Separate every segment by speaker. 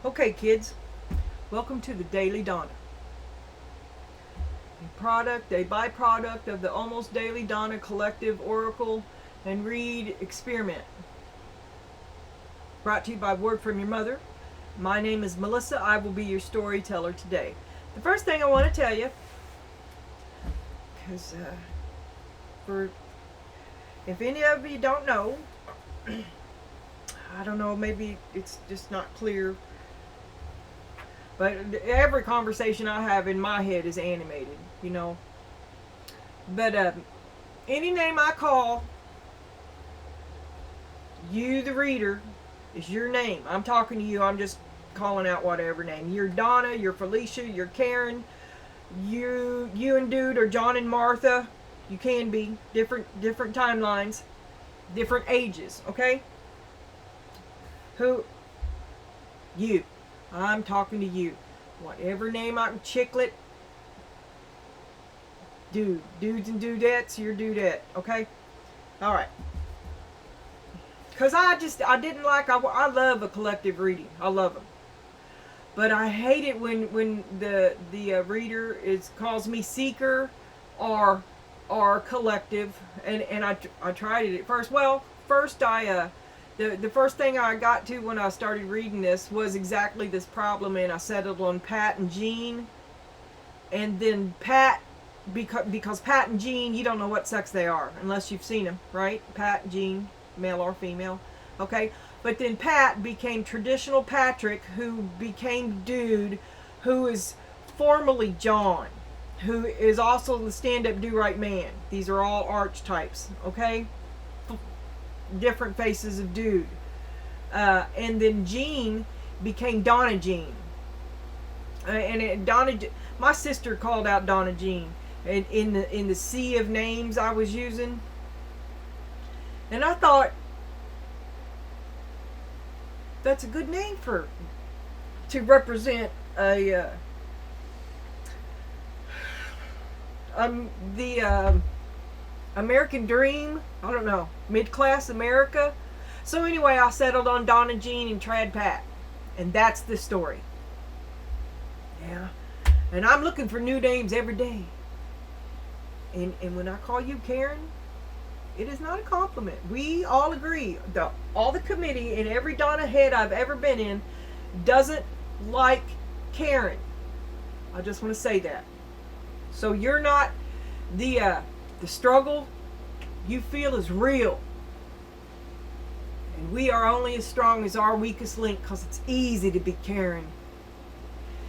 Speaker 1: Okay, kids, welcome to the Daily Donna. A byproduct of the Almost Daily Donna Collective Oracle and Read Experiment. Brought to you by Word from Your Mother. My name is Melissa. I will be your storyteller today. The first thing I want to tell you, because if any of you don't know, I don't know, maybe it's just not clear. But every conversation I have in my head is animated, you know. But any name I call, you the reader, is your name. I'm talking to you. I'm just calling out whatever name. You're Donna, you're Felicia, you're Karen, you and Dude, or John and Martha. You can be different timelines, different ages, okay? Who? You. I'm talking to you. Whatever name I'm Chicklet. Dude. Dudes and dudettes, you're dudette. Okay? Alright. Because I love a collective reading. I love them. But I hate it when the reader calls me seeker or collective. And I tried it at first. Well, first The first thing I got to when I started reading this was exactly this problem, and I settled on Pat and Jean. And then Pat, because Pat and Jean, you don't know what sex they are unless you've seen them, right? Pat and Jean, male or female, okay? But then Pat became traditional Patrick, who became Dude, who is formerly John, who is also the stand-up do-right man. These are all archetypes, okay? Different faces of Dude. And then Jean became Donna Jean. My sister called out Donna Jean in the sea of names I was using. And I thought, that's a good name to represent the American dream. I don't know, mid-class America. So anyway, I settled on Donna Jean and Trad Pat, and that's the story. Yeah, and I'm looking for new names every day. And when I call you Karen, it is not a compliment. We all agree. All the committee and every Donna head I've ever been in doesn't like Karen. I just want to say that. So you're not the struggle you feel is real. And we are only as strong as our weakest link, because it's easy to be Karen.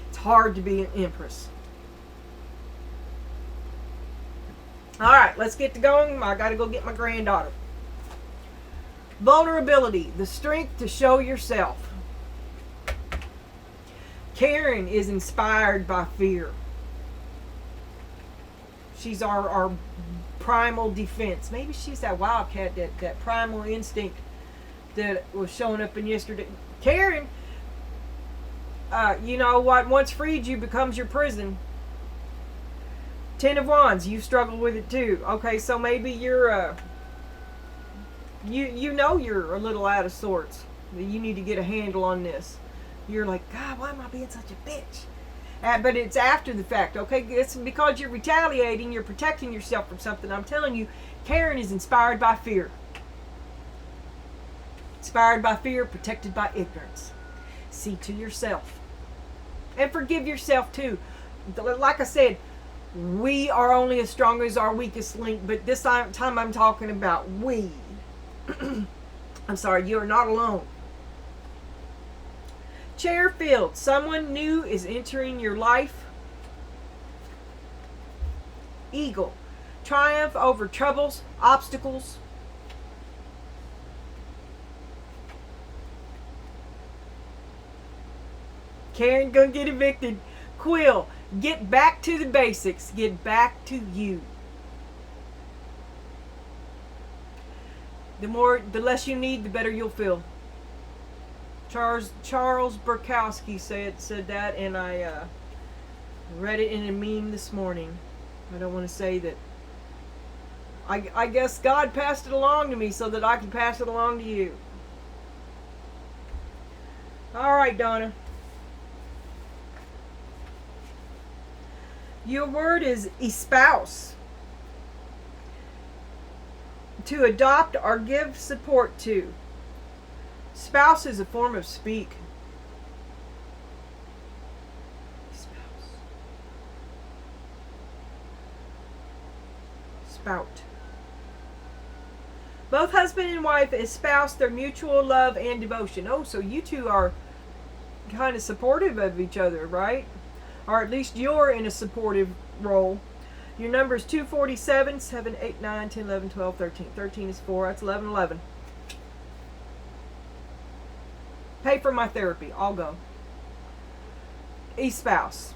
Speaker 1: It's hard to be an Empress. Alright, let's get to going. I gotta go get my granddaughter. Vulnerability, the strength to show yourself. Karen is inspired by fear. She's our primal defense. Maybe she's that wildcat, that primal instinct that was showing up in yesterday. Karen, you know what once freed you becomes your prison. 10 of Wands, you struggle with it too. Okay, so maybe you're you know you're a little out of sorts. You need to get a handle on this. You're like, God, why am I being such a bitch? But it's after the fact, okay? It's because you're retaliating, you're protecting yourself from something. I'm telling you, Karen is inspired by fear. Inspired by fear, protected by ignorance. See to yourself. And forgive yourself too. Like I said, we are only as strong as our weakest link, but this time I'm talking about we. I'm sorry, you are not alone. Chairfield, someone new is entering your life. Eagle, triumph over troubles, obstacles. Karen gonna get evicted. Quill, get back to the basics. Get back to you. The less you need, the better you'll feel. Charles Burkowski said that, and I read it in a meme this morning. I don't want to say that. I guess God passed it along to me so that I can pass it along to you. All right, Donna. Your word is espouse. To adopt or give support to. Spouse is a form of speak. Spouse. Spout. Both husband and wife espouse their mutual love and devotion. Oh, so you two are kind of supportive of each other, right? Or at least you're in a supportive role. Your number is 247, 7, 8, 9, 10, 11, 12, 13. 13 is 4. That's 11, 11. Pay for my therapy. I'll go. Espouse.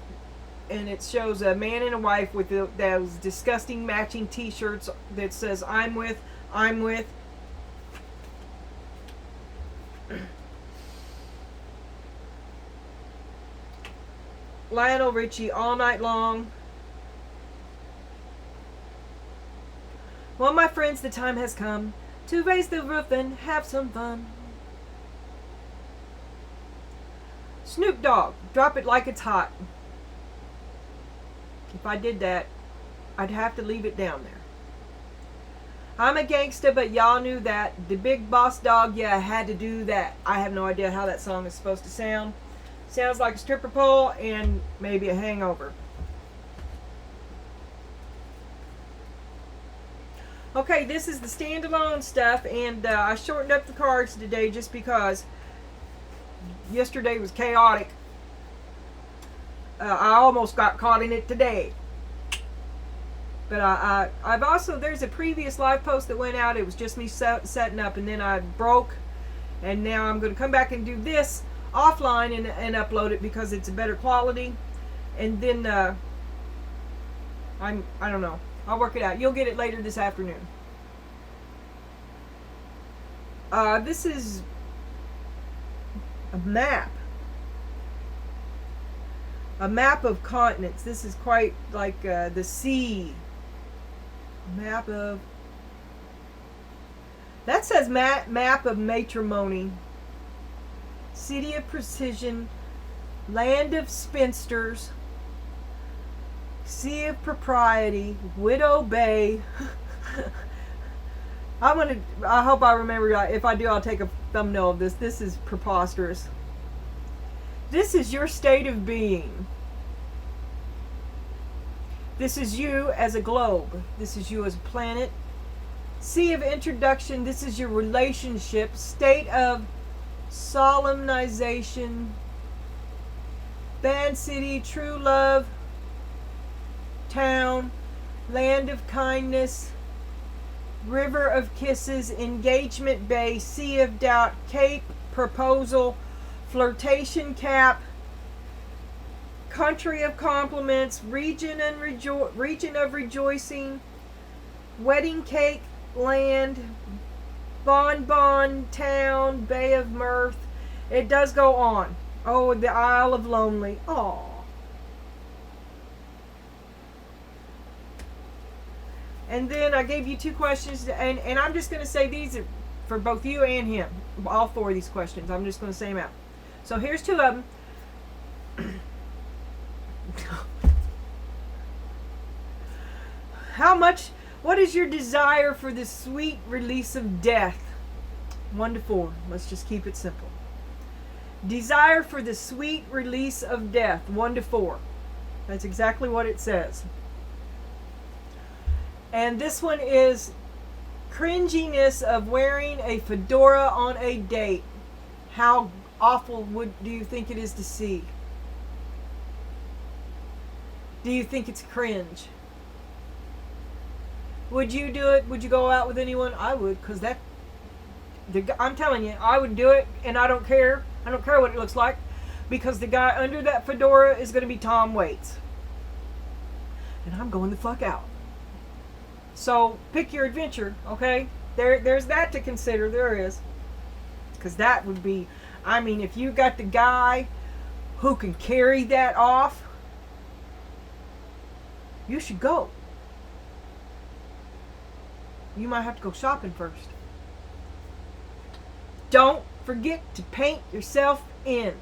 Speaker 1: And it shows a man and a wife with those disgusting matching t-shirts that says, I'm with. Lionel Richie, All Night Long. Well, my friends, the time has come to raise the roof and have some fun. Snoop Dogg, Drop It Like It's Hot. If I did that, I'd have to leave it down there. I'm a gangster, but y'all knew that. The big boss dog, yeah, I had to do that. I have no idea how that song is supposed to sound. Sounds like a stripper pole and maybe a hangover. Okay, this is the standalone stuff, and I shortened up the cards today just because yesterday was chaotic. I almost got caught in it today. But I've also, there's a previous live post that went out. It was just me setting up, and then I broke. And now I'm going to come back and do this offline and upload it because it's a better quality. And then, I don't know. I'll work it out. You'll get it later this afternoon. This is a map. A map of continents. This is quite like the sea. Map of... That says map of matrimony. City of precision. Land of spinsters. Sea of propriety. Widow Bay. I hope I remember. If I do, I'll take a thumbnail of this. This is preposterous. This is your state of being. This is you as a globe. This is you as a planet. Sea of introduction. This is your relationship. State of solemnization. Band city. True love. Town. Land of kindness. River of kisses. Engagement bay. Sea of doubt. Cape. Proposal. Flirtation cap. Country of compliments. Region of rejoicing. Wedding cake. Land. Bonbon town. Bay of mirth. It does go on. Oh, the Isle of Lonely. Aw. And then I gave you two questions, and I'm just going to say these are for both you and him. All four of these questions. I'm just going to say them out. So here's two of them. What is your desire for the sweet release of death? 1 to 4. Let's just keep it simple. Desire for the sweet release of death. 1 to 4. That's exactly what it says. And this one is cringiness of wearing a fedora on a date. How awful do you think it is to see? Do you think it's cringe? Would you do it? Would you go out with anyone? I would, because I'm telling you, I would do it, and I don't care. I don't care what it looks like, because the guy under that fedora is going to be Tom Waits. And I'm going the fuck out. So, pick your adventure, okay? There's that to consider. There is. Because that would be, I mean, if you got the guy who can carry that off, you should go. You might have to go shopping first. Don't forget to paint yourself in.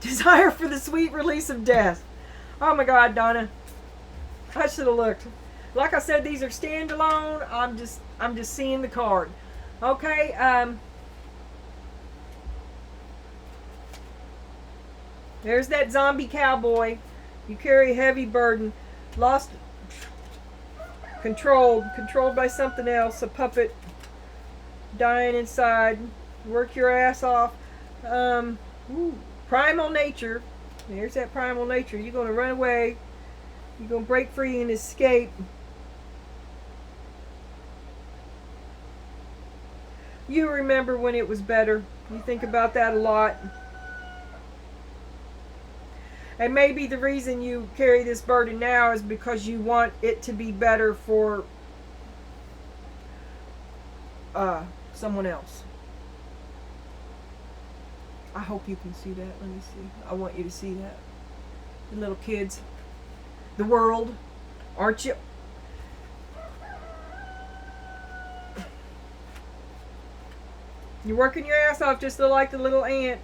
Speaker 1: Desire for the sweet release of death. Oh my God, Donna. I should have looked. Like I said, these are standalone. I'm just seeing the card. Okay, there's that zombie cowboy. You carry a heavy burden. Lost, controlled by something else, a puppet. Dying inside. Work your ass off. Primal nature. There's that primal nature. You're going to run away. You're going to break free and escape. You remember when it was better. You think about that a lot. And maybe the reason you carry this burden now is because you want it to be better for someone else. I hope you can see that. Let me see. I want you to see that. The little kids. The world. Aren't you? You're working your ass off just like the little ant.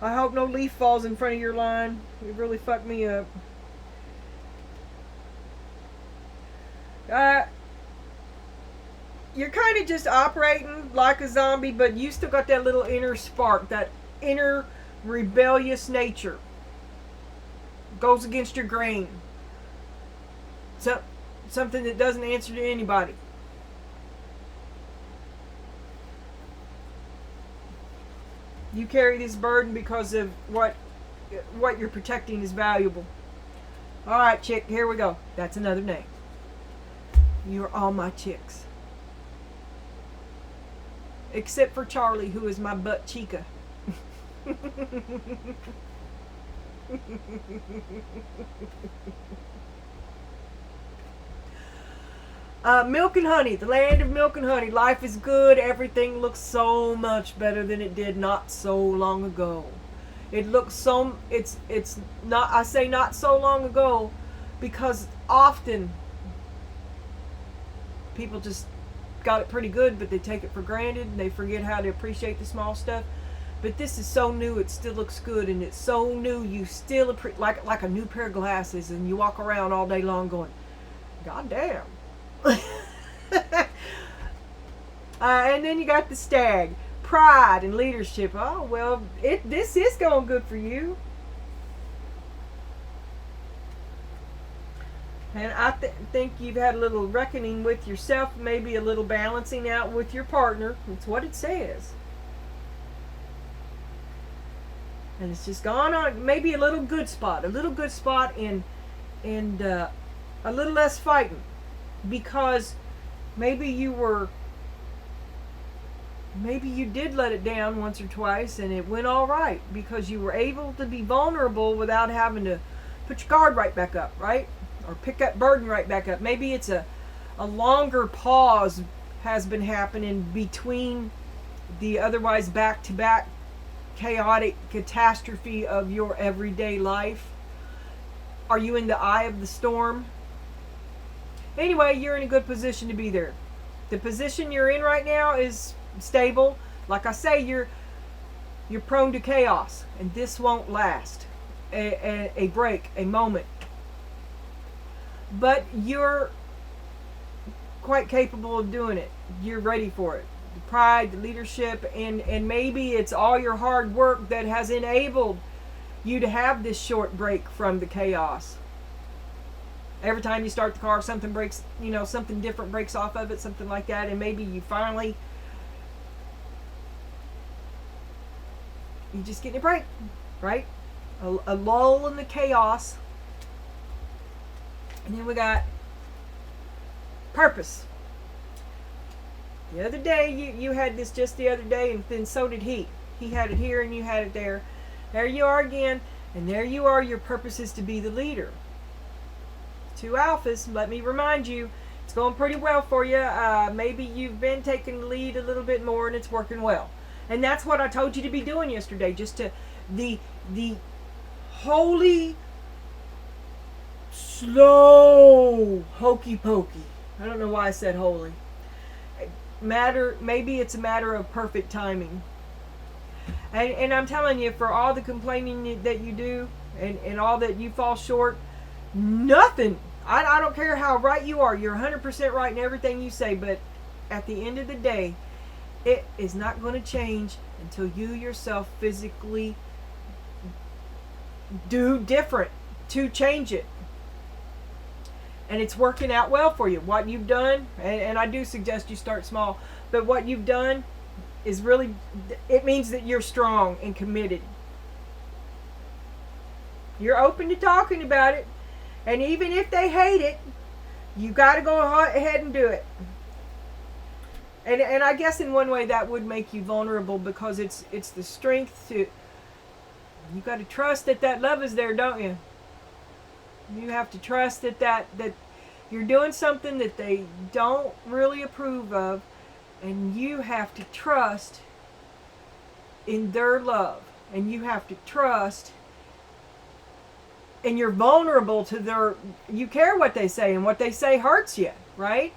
Speaker 1: I hope no leaf falls in front of your line. It really fucked me up. You're kind of just operating like a zombie, but you still got that little inner spark, that inner rebellious nature. Goes against your grain. Something that doesn't answer to anybody. You carry this burden because of what you're protecting is valuable. All right, chick, here we go. That's another name. You're all my chicks. Except for Charlie, who is my butt chica. Milk and honey, the land of milk and honey. Life is good. Everything looks so much better than it did not so long ago. It looks so, it's not, I say not so long ago because often people just got it pretty good, but they take it for granted and they forget how to appreciate the small stuff. But this is so new, it still looks good, and it's so new, you still like a new pair of glasses, and you walk around all day long going, God damn. And then you got the stag, pride and leadership. Oh well, this is going good for you. And I think you've had a little reckoning with yourself, maybe a little balancing out with your partner. That's what it says. And it's just gone on, maybe a little good spot and a little less fighting, because maybe you did let it down once or twice and it went all right because you were able to be vulnerable without having to put your guard right back up, right? Or pick that burden right back up. Maybe it's a longer pause has been happening between the otherwise back-to-back chaotic catastrophe of your everyday life. Are you in the eye of the storm? Anyway, you're in a good position to be there. The position you're in right now is stable. Like I say, you're prone to chaos, and this won't last. A break, a moment. But you're quite capable of doing it. You're ready for it. The pride, the leadership, and maybe it's all your hard work that has enabled you to have this short break from the chaos. Every time you start the car, something breaks, something different breaks off of it, something like that, and maybe you finally, you just getting a break, right? A lull in the chaos. And then we got purpose. The other day, you had this just the other day, and then so did he. He had it here and you had it there. There you are again, and there you are. Your purpose is to be the leader. 2 alphas, let me remind you, it's going pretty well for you. Maybe you've been taking the lead a little bit more and it's working well. And that's what I told you to be doing yesterday, just to the holy, slow, hokey pokey. I don't know why I said holy. Maybe it's a matter of perfect timing. And I'm telling you, for all the complaining that you do and all that you fall short, nothing. I don't care how right you are. You're 100% right in everything you say. But at the end of the day, it is not going to change until you yourself physically do different to change it. And it's working out well for you. What you've done, and I do suggest you start small, but what you've done is really, it means that you're strong and committed. You're open to talking about it. And even if they hate it, you got to go ahead and do it. And I guess in one way that would make you vulnerable, because it's the strength to, you got to trust that love is there, don't you? You have to trust that you're doing something that they don't really approve of, and you have to trust in their love, and you have to trust, and you're vulnerable to their, you care what they say, and what they say hurts you, right?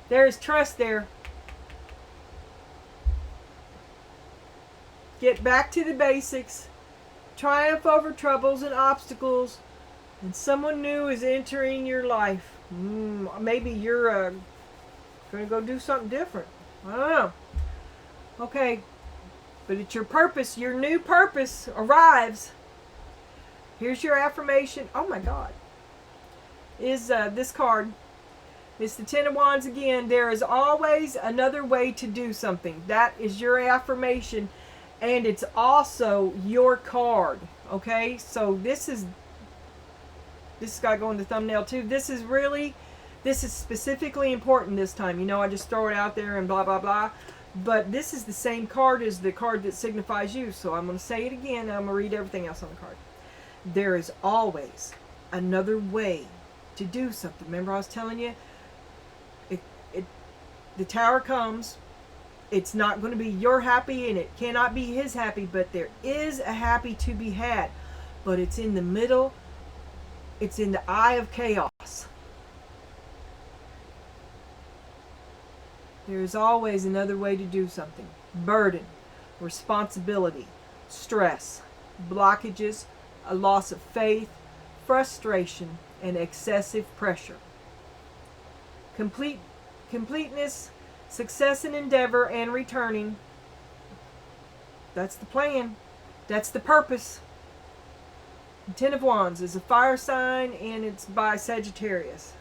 Speaker 1: There's trust there. Get back to the basics. Triumph over troubles and obstacles. And someone new is entering your life. Maybe you're going to go do something different. I don't know. Okay. But it's your purpose. Your new purpose arrives. Here's your affirmation. Oh my God. Is this card. It's the Ten of Wands again. There is always another way to do something. That is your affirmation. And it's also your card. Okay. So this has got to go in the thumbnail too. This is specifically important this time. You know, I just throw it out there and blah, blah, blah. But this is the same card as the card that signifies you. So I'm going to say it again, and I'm going to read everything else on the card. There is always another way to do something. Remember I was telling you, the Tower comes. It's not going to be your happy, and it cannot be his happy, but there is a happy to be had. But it's in the middle. It's in the eye of chaos. There is always another way to do something. Burden, responsibility, stress, blockages, a loss of faith, frustration, and excessive pressure. Completeness, success in endeavor, and returning. That's the plan. That's the purpose. Ten of Wands is a fire sign, and it's by Sagittarius.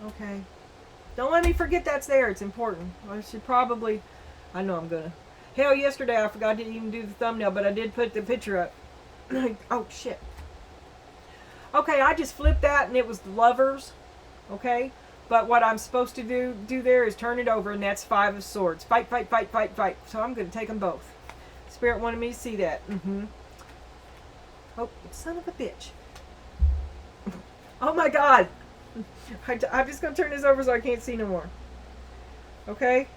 Speaker 1: Okay. Don't let me forget that's there. It's important. I should probably, I know I'm gonna. Hell, yesterday I forgot to even do the thumbnail, but I did put the picture up. Oh, shit. Okay, I just flipped that, and it was the Lovers. Okay? But what I'm supposed to do there is turn it over, and that's Five of Swords. Fight, fight, fight, fight, fight. So I'm going to take them both. Spirit wanted me to see that. Oh, son of a bitch. Oh, my God. I'm just going to turn this over so I can't see no more. Okay?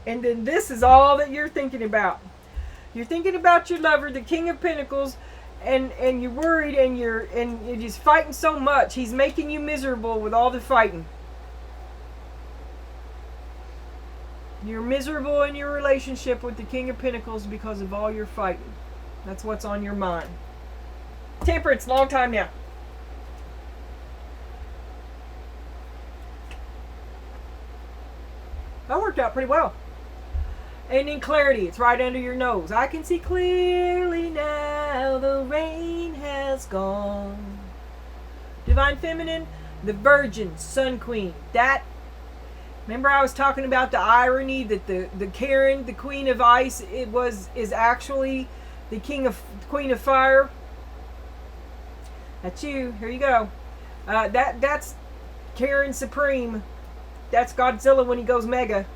Speaker 1: And then this is all that you're thinking about. You're thinking about your lover, the King of Pentacles, and you're worried, and you're just fighting so much. He's making you miserable with all the fighting. You're miserable in your relationship with the King of Pentacles because of all your fighting. That's what's on your mind. Temperance, long time now. That worked out pretty well. And in clarity, it's right under your nose. I can see clearly now, the rain has gone. Divine Feminine, the Virgin, Sun Queen. That, remember I was talking about the irony that the Karen, the Queen of Ice, is actually the Queen of Fire. That's you. Here you go. That's Karen Supreme. That's Godzilla when he goes mega.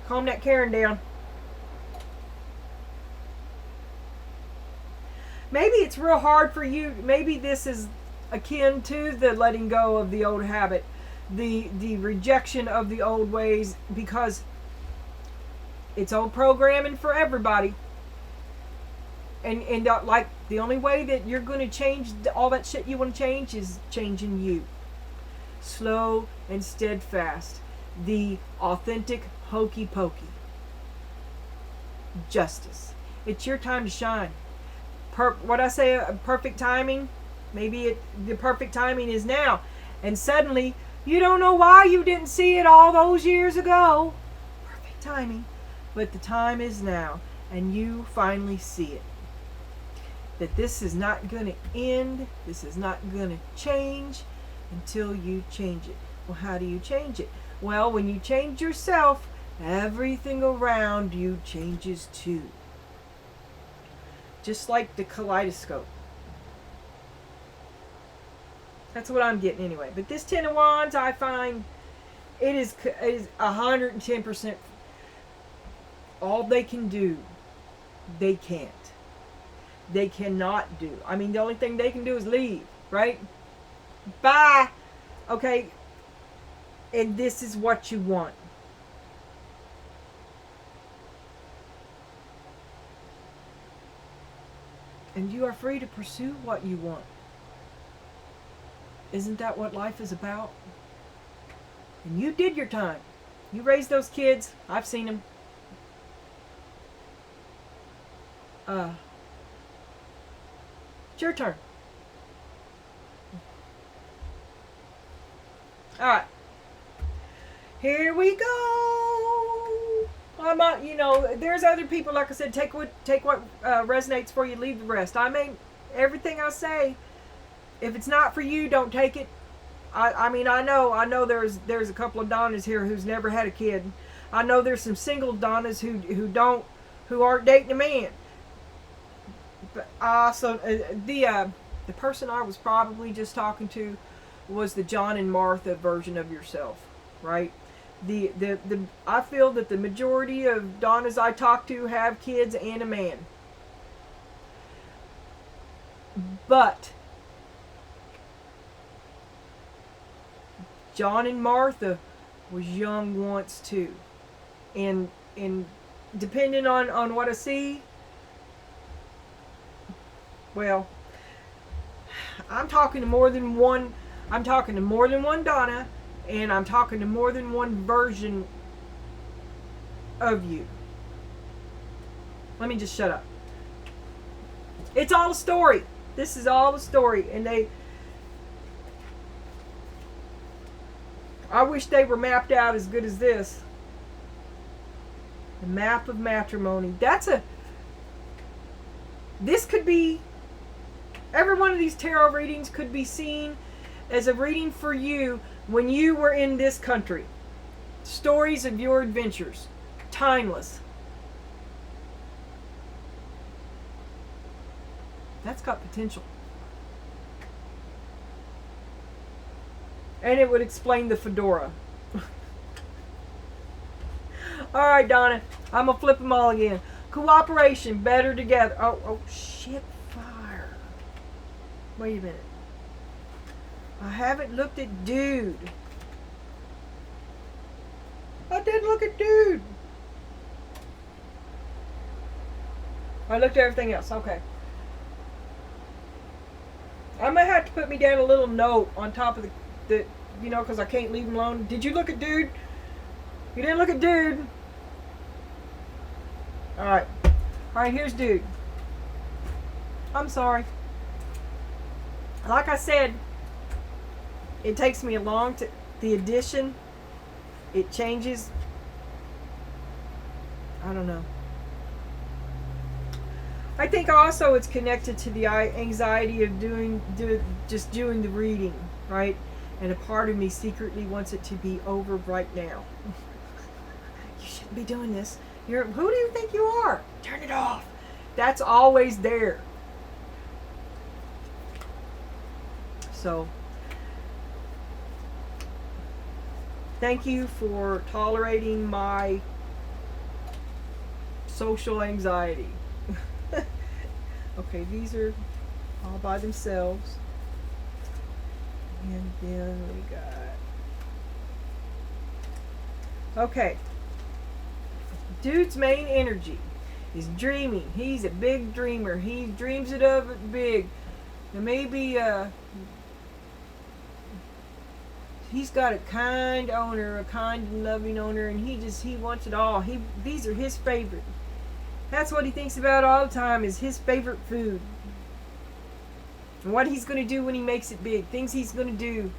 Speaker 1: Calm that Karen down. Maybe it's real hard for you. Maybe this is akin to the letting go of the old habit. The rejection of the old ways, because it's old programming for everybody. And like The only way that you're going to change all that shit you want to change is changing you. Slow and steadfast. The authentic hokey pokey. Justice. It's your time to shine. What I say, perfect timing, maybe the perfect timing is now. And suddenly, you don't know why you didn't see it all those years ago. Perfect timing. But the time is now. And you finally see it. That this is not going to end. This is not going to change until you change it. Well, how do you change it? Well, when you change yourself, everything around you changes too. Just like the kaleidoscope. That's what I'm getting anyway. But this Ten of Wands, I find it is 110%. All they can do, they can't. They cannot do. I mean, the only thing they can do is leave, right? Bye. Okay. And this is what you want. And you are free to pursue what you want. Isn't that what life is about? And you did your time. You raised those kids. I've seen them. It's your turn. Alright. Here we go. I'm not, there's other people, like I said, take what resonates for you, leave the rest. I mean, everything I say, if it's not for you, don't take it. I mean, I know there's a couple of Donnas here who's never had a kid. I know there's some single Donnas who aren't dating a man. But the person I was probably just talking to was the John and Martha version of yourself, right? I feel that the majority of Donnas I talk to have kids and a man. But John and Martha was young once too. And depending on what I see, well, I'm talking to more than one Donna, and I'm talking to more than one version of you. Let me just shut up. It's all a story. This is all a story. And I wish they were mapped out as good as this. The map of matrimony. This could be, every one of these tarot readings could be seen as a reading for you when you were in this country. Stories of your adventures. Timeless. That's got potential. And it would explain the fedora. Alright, Donna. I'm going to flip them all again. Cooperation. Better together. Oh, shit. Fire. Wait a minute. I haven't looked at dude. I didn't look at dude. I looked at everything else. Okay. I might have to put me down a little note on top of the because I can't leave him alone. Did you look at dude? You didn't look at dude. Alright. Alright, here's dude. I'm sorry. Like I said, it takes me the addition, it changes. I don't know. I think also it's connected to the anxiety of just doing the reading, right? And a part of me secretly wants it to be over right now. You shouldn't be doing this. Who do you think you are? Turn it off. That's always there. So, thank you for tolerating my social anxiety. Okay, these are all by themselves. And then we got... Okay. Dude's main energy. is dreaming. He's a big dreamer. He dreams it of it big. And maybe he's got a kind owner, a kind and loving owner, and he wants it all. These are his favorite. That's what he thinks about all the time, is his favorite food. And what he's going to do when he makes it big. Things he's going to do.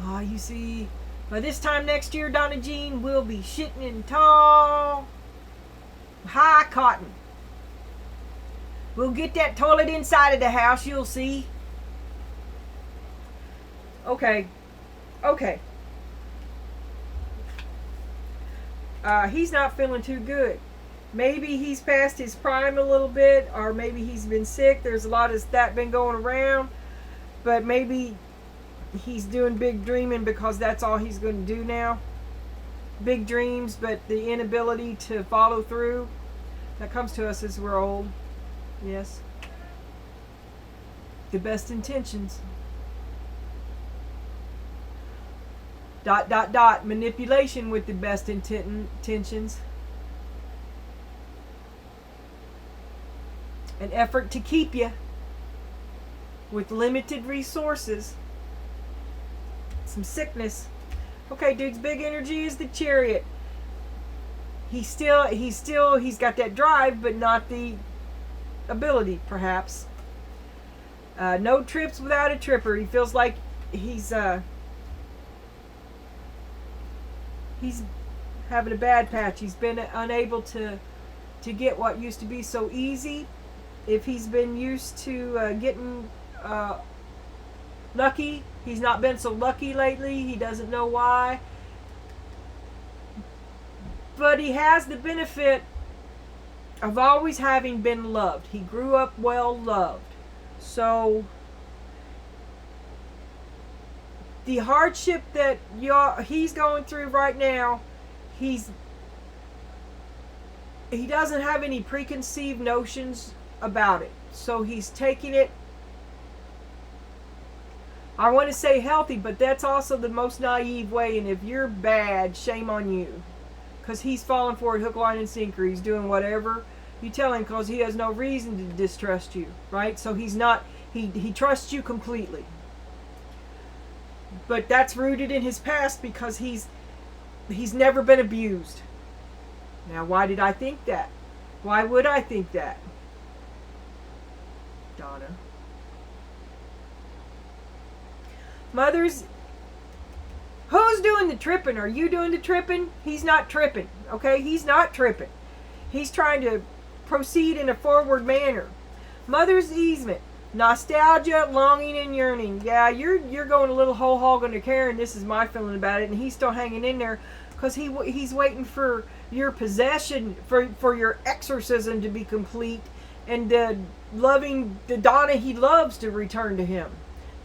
Speaker 1: Ah, you see, by this time next year, Donna Jean will be shitting in tall, high cotton. We'll get that toilet inside of the house, you'll see. Okay. He's not feeling too good. Maybe he's past his prime a little bit, or maybe he's been sick. There's a lot of that been going around. But maybe he's doing big dreaming because that's all he's going to do now. Big dreams, but the inability to follow through. That comes to us as we're old. Yes. The best intentions. ... Manipulation with the best intentions. An effort to keep you with limited resources. Some sickness. Okay, dude's big energy is the Chariot. He's got that drive, but not the ability, perhaps. No trips without a tripper. He feels like he's having a bad patch. He's been unable to get what used to be so easy. If he's been used to getting lucky, he's not been so lucky lately. He doesn't know why. But he has the benefit of always having been loved. He grew up well loved. So the hardship that he's going through right now, he doesn't have any preconceived notions about it. So he's taking it, I want to say healthy, but that's also the most naive way. And if you're bad, shame on you. Because he's falling for it hook, line, and sinker. He's doing whatever you tell him because he has no reason to distrust you, right? So he's not, he trusts you completely. But that's rooted in his past because he's never been abused. Now, why did I think that? Why would I think that? Donna. Mothers, who's doing the tripping? Are you doing the tripping? He's not tripping, okay? He's not tripping. He's trying to proceed in a forward manner. Mother's easement. Nostalgia, longing, and yearning. Yeah, you're going a little whole hog under care, and this is my feeling about it, and he's still hanging in there because he's waiting for your possession, for your exorcism to be complete, and loving the Donna he loves to return to him.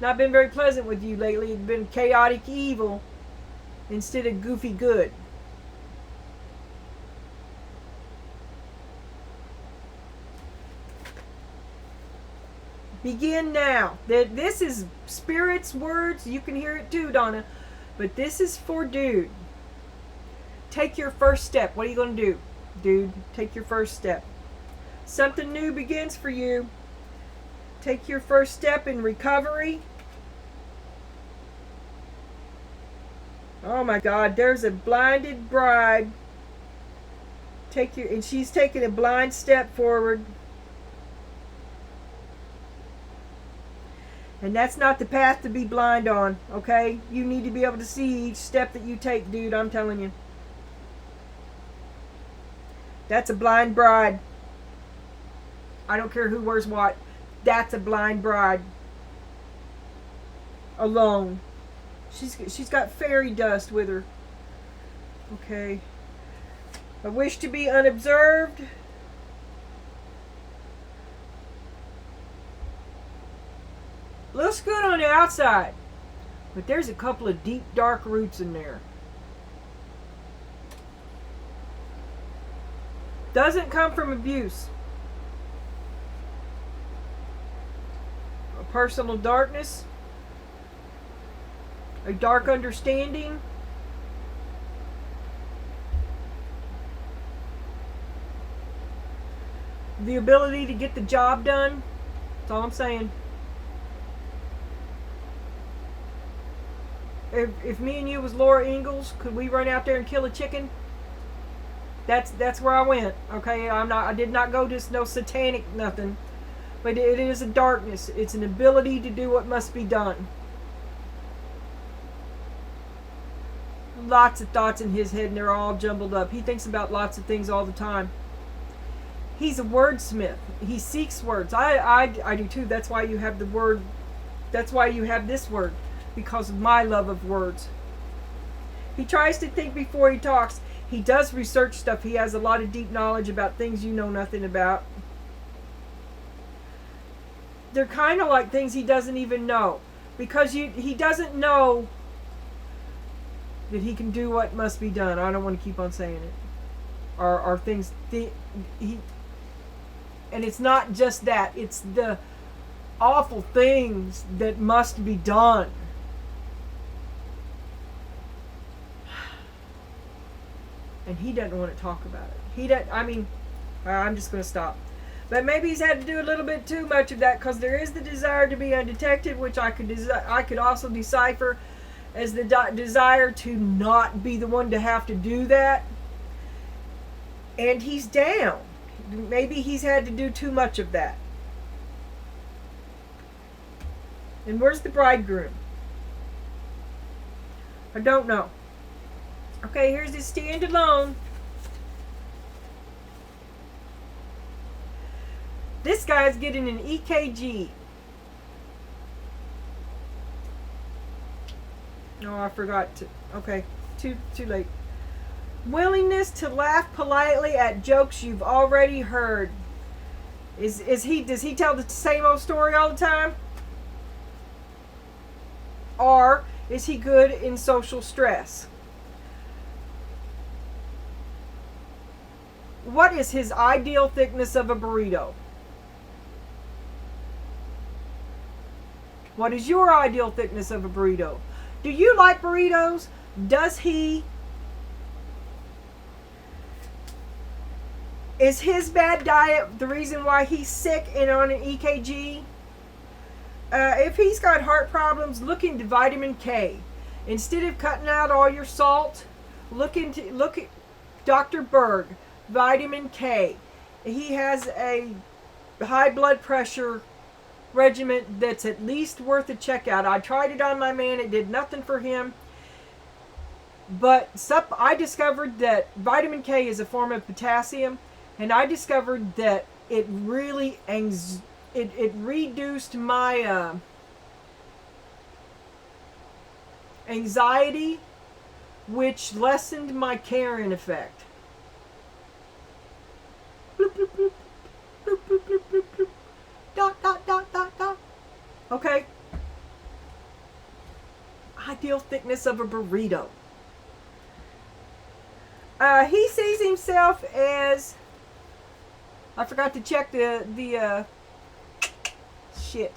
Speaker 1: Not been very pleasant with you lately. It's been chaotic evil instead of goofy good. Begin now. This is Spirit's words. You can hear it too, Donna. But this is for dude. Take your first step. What are you going to do? Dude, take your first step. Something new begins for you. Take your first step in recovery. Oh my God, there's a blinded bride. And she's taking a blind step forward. And that's not the path to be blind on, okay? You need to be able to see each step that you take, dude, I'm telling you. That's a blind bride. I don't care who wears what. That's a blind bride. Alone. She's got fairy dust with her. Okay. I wish to be unobserved. Looks good on the outside, but there's a couple of deep, dark roots in there. Doesn't come from abuse. A personal darkness. A dark understanding. the ability to get the job done. That's all I'm saying. If me and you was Laura Ingalls, could we run out there and kill a chicken? That's where I went. Okay, I did not go to no satanic nothing, but it is a darkness. It's an ability to do what must be done. Lots of thoughts in his head, and they're all jumbled up. He thinks about lots of things all the time. He's a wordsmith. He seeks words. I do too. That's why you have the word. That's why you have this word, because of my love of words. He tries to think before he talks. He does research stuff. He has a lot of deep knowledge about things you know nothing about. They're kind of like things he doesn't even know, because he doesn't know that he can do what must be done. I don't want to keep on saying it. Or things and it's not just that. It's the awful things that must be done. And he doesn't want to talk about it. He doesn't. I mean, I'm just going to stop. But maybe he's had to do a little bit too much of that, because there is the desire to be undetected, which I could also decipher as the desire to not be the one to have to do that. And he's down. Maybe he's had to do too much of that. And where's the bridegroom? I don't know. Okay, here's his stand alone. This guy's getting an EKG. Oh, I forgot to. Okay, too late. Willingness to laugh politely at jokes you've already heard. Does he tell the same old story all the time? Or is he good in social stress? What is his ideal thickness of a burrito? What is your ideal thickness of a burrito? Do you like burritos? Does he? Is his bad diet the reason why he's sick and on an EKG? If he's got heart problems, look into vitamin K. Instead of cutting out all your salt, look at Dr. Berg, vitamin K. He has a high blood pressure regimen that's at least worth a check out. I tried it on my man. It did nothing for him. But I discovered that vitamin K is a form of potassium, and I discovered that it really it reduced my anxiety, which lessened my Karen effect. Bloop, bloop, bloop, bloop, bloop, bloop, bloop, bloop. Dot, dot, dot, dot, dot. Okay. Ideal thickness of a burrito. He sees himself as... I forgot to check the shit.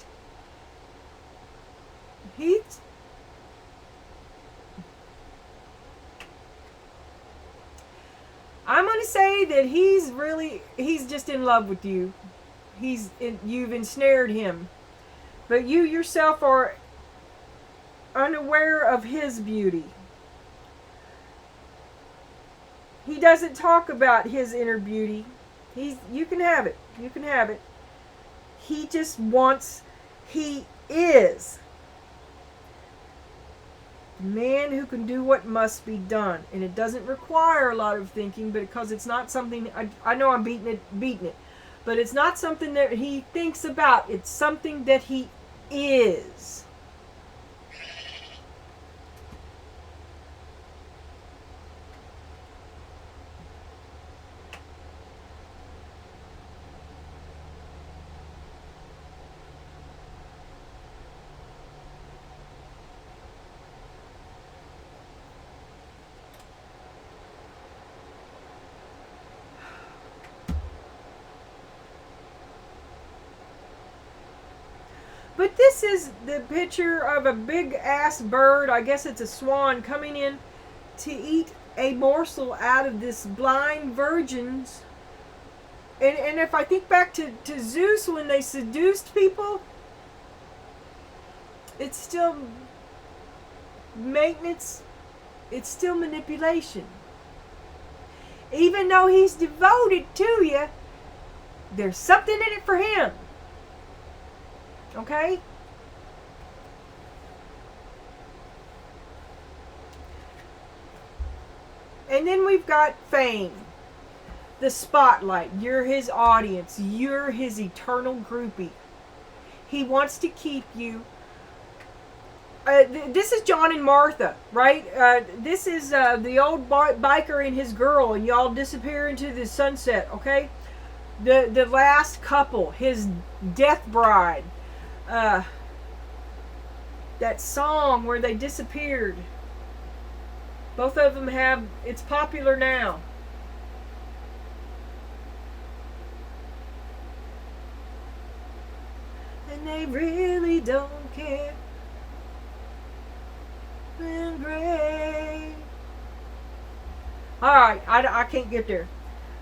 Speaker 1: I'm going to say that he's just in love with you. You've ensnared him. But you yourself are unaware of his beauty. He doesn't talk about his inner beauty. You can have it. You can have it. He just wants... He is the man who can do what must be done. And it doesn't require a lot of thinking, but because it's not something... I know I'm beating it. But it's not something that he thinks about. It's something that he is. But this is the picture of a big ass bird, I guess it's a swan, coming in to eat a morsel out of this blind virgin's And if I think back to Zeus when they seduced people, it's still maintenance, it's still manipulation. Even though he's devoted to you, there's something in it for him. Okay? And then we've got fame. The spotlight. You're his audience. You're his eternal groupie. He wants to keep you. This is John and Martha, right? This is the old biker and his girl, and y'all disappear into the sunset, okay? The last couple, his death bride. That song where they disappeared. Both of them have, it's popular now. And they really don't care. And gray. Alright, I can't get there.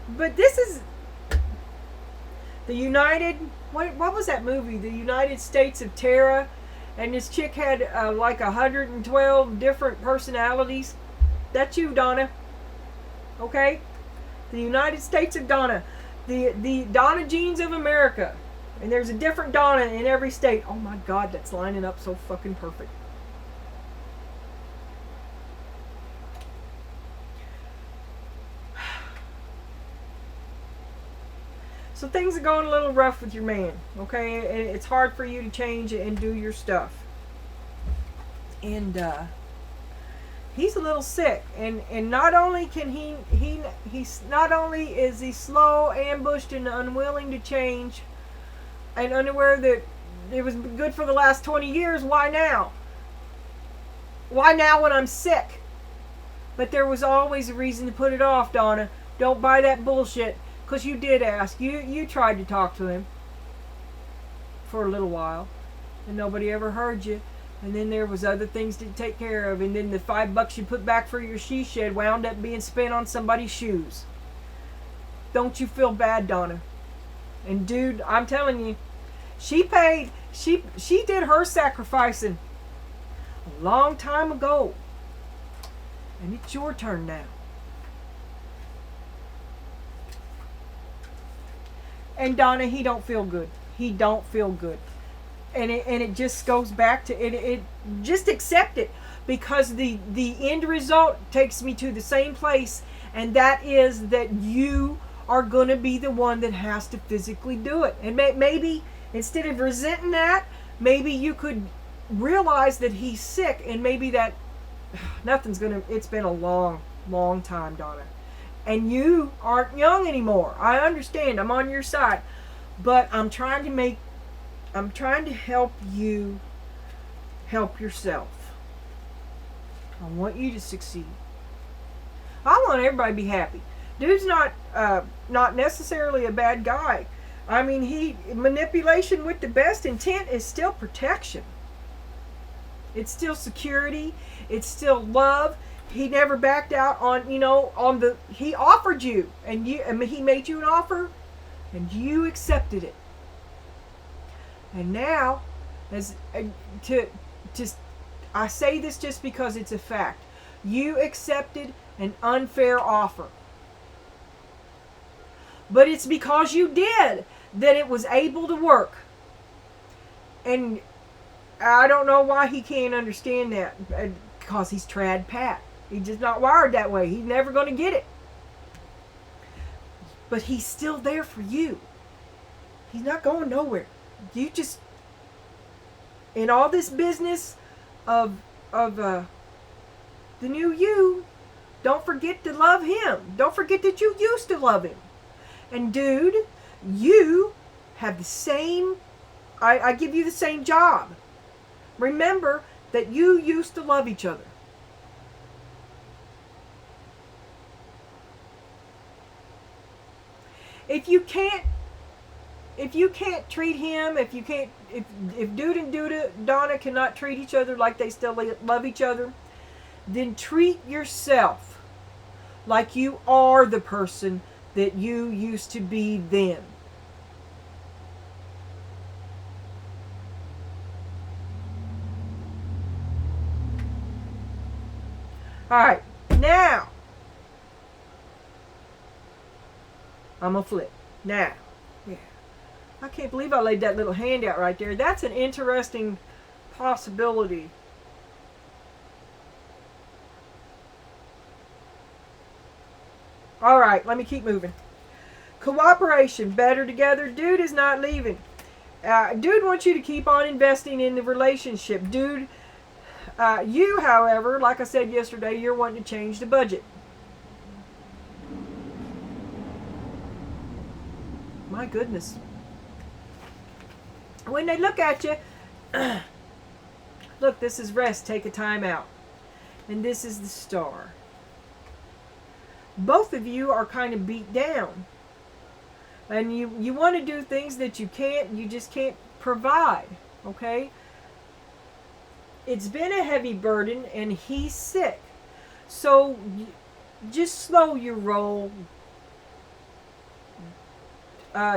Speaker 1: But this is the United, what was that movie? The United States of Terra. And this chick had like 112 different personalities. That's you, Donna. Okay? The United States of Donna. The Donna Jeans of America. And there's a different Donna in every state. Oh my God, that's lining up so fucking perfect. So things are going a little rough with your man, okay? And it's hard for you to change and do your stuff. And he's a little sick, and not only can he's not only is he slow, ambushed, and unwilling to change, and unaware that it was good for the last 20 years. Why now? Why now when I'm sick? But there was always a reason to put it off, Donna. Don't buy that bullshit. Because you did ask. You tried to talk to him for a little while. And nobody ever heard you. And then there was other things to take care of. And then the $5 you put back for your she shed wound up being spent on somebody's shoes. Don't you feel bad, Donna. And dude, I'm telling you, she paid. She did her sacrificing a long time ago. And it's your turn now. And Donna, he don't feel good. He don't feel good. And it just goes back to it just accept it, because the end result takes me to the same place, and that is that you are going to be the one that has to physically do it. And maybe instead of resenting that, maybe you could realize that he's sick, and maybe that it's been a long time, Donna. And you aren't young anymore. I understand. I'm on your side. But I'm trying to help you help yourself. I want you to succeed. I want everybody to be happy. Dude's not necessarily a bad guy. I mean, manipulation with the best intent is still protection. It's still security. It's still love. He never backed out on, he offered you, and he made you an offer, and you accepted it. And now, I say this just because it's a fact. You accepted an unfair offer. But it's because you did that it was able to work. And I don't know why he can't understand that, because he's trad pat. He's just not wired that way. He's never going to get it. But he's still there for you. He's not going nowhere. You just, in all this business of the new you, don't forget to love him. Don't forget that you used to love him. And dude, you have the same, I give you the same job. Remember that you used to love each other. If you can't treat him, if Dude and Donna cannot treat each other like they still love each other, then treat yourself like you are the person that you used to be then. All right, now I'm gonna flip. Now, yeah, I can't believe I laid that little hand out right there. That's an interesting possibility. All right, let me keep moving. Cooperation, better together. Dude is not leaving. Dude wants you to keep on investing in the relationship. Dude, you, however, like I said yesterday, you're wanting to change the budget. My goodness. When they look at you, look, this is rest, take a time out. And this is the star. Both of you are kind of beat down. And you want to do things that you just can't provide. Okay? It's been a heavy burden and he's sick. So just slow your roll.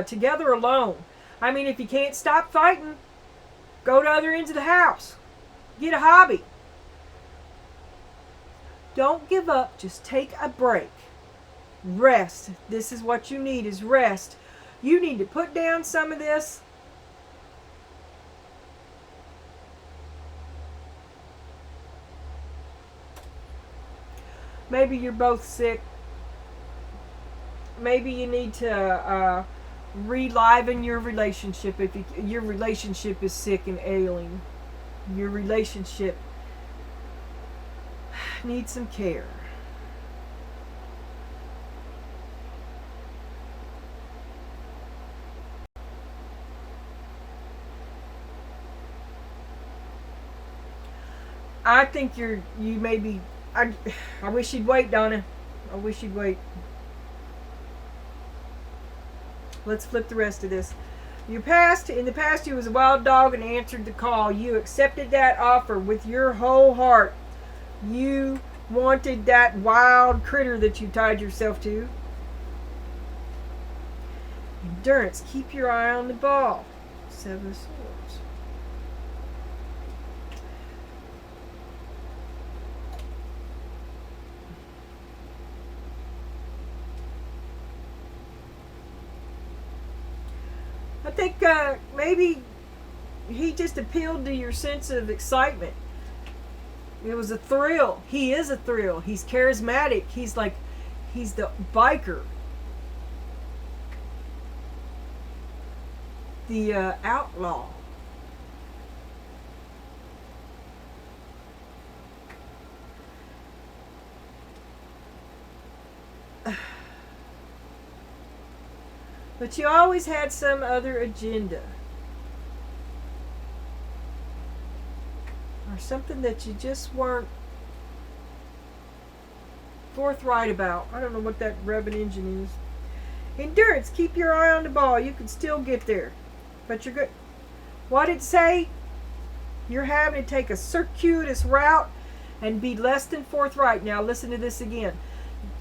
Speaker 1: Together alone. I mean, if you can't stop fighting, go to other ends of the house. Get a hobby. Don't give up. Just take a break. Rest. This is what you need, is rest. You need to put down some of this. Maybe you're both sick. Maybe you need to reliven your relationship. If your relationship is sick and ailing, your relationship needs some care. I think you may be. I wish you'd wait, Donna. I wish you'd wait. Let's flip the rest of this. In the past, you was a wild dog and answered the call. You accepted that offer with your whole heart. You wanted that wild critter that you tied yourself to. Endurance. Keep your eye on the ball. 7 of Swords. I think maybe he just appealed to your sense of excitement. It was a thrill. He is a thrill. He's charismatic. He's the biker. The outlaw. But you always had some other agenda. Or something that you just weren't forthright about. I don't know what that revving engine is. Endurance. Keep your eye on the ball. You can still get there. But you're good. What did it say? You're having to take a circuitous route and be less than forthright. Now listen to this again.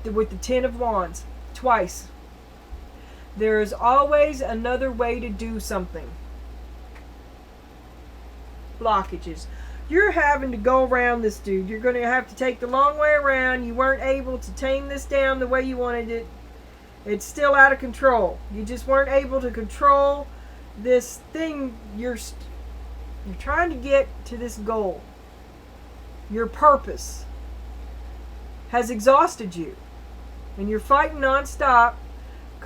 Speaker 1: With the 10 of Wands. Twice. There is always another way to do something. Blockages. You're having to go around this dude. You're going to have to take the long way around. You weren't able to tame this down the way you wanted it. It's still out of control. You just weren't able to control this thing. You're trying to get to this goal. Your purpose has exhausted you. And you're fighting nonstop.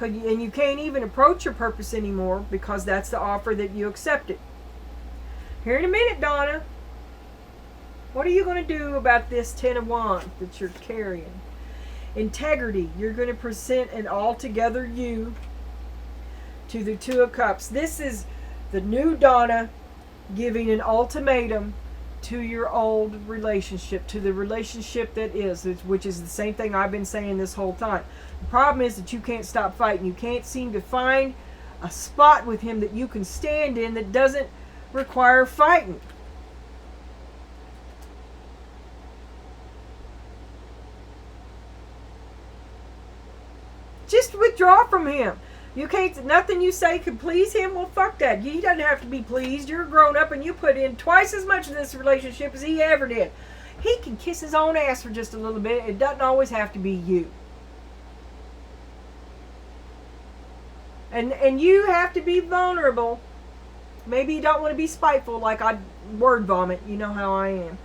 Speaker 1: And you can't even approach your purpose anymore because that's the offer that you accepted. Here in a minute, Donna. What are you going to do about this 10 of Wands that you're carrying? Integrity. You're going to present an altogether you to the 2 of Cups. This is the new Donna giving an ultimatum to your old relationship, to the relationship that is, which is the same thing I've been saying this whole time. The problem is that you can't stop fighting. You can't seem to find a spot with him that you can stand in that doesn't require fighting. Just with withdraw from him. You can't, nothing you say can please him. Well, fuck that. He doesn't have to be pleased. You're grown up and you put in twice as much of this relationship as he ever did. He can kiss his own ass for just a little bit. It doesn't always have to be you. And you have to be vulnerable. Maybe you don't want to be spiteful like I word vomit. You know how I am.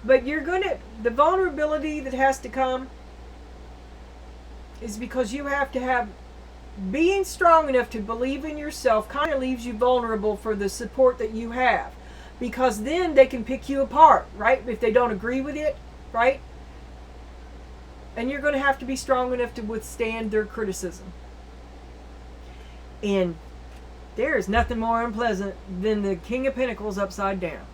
Speaker 1: But you're going to, the vulnerability that has to come is because you have to have, being strong enough to believe in yourself kind of leaves you vulnerable for the support that you have. Because then they can pick you apart, right? If they don't agree with it, right? And you're going to have to be strong enough to withstand their criticism. And there is nothing more unpleasant than the King of Pentacles upside down.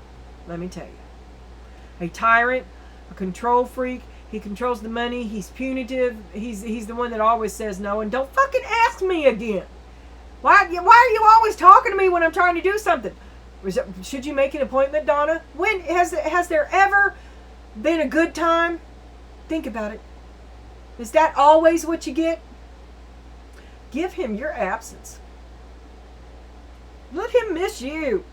Speaker 1: Let me tell you. A tyrant, a control freak. He controls the money. He's punitive. He's the one that always says no. And don't fucking ask me again. Why are you always talking to me when I'm trying to do something? Should you make an appointment, Donna? When has there ever been a good time? Think about it. Is that always what you get? Give him your absence. Let him miss you.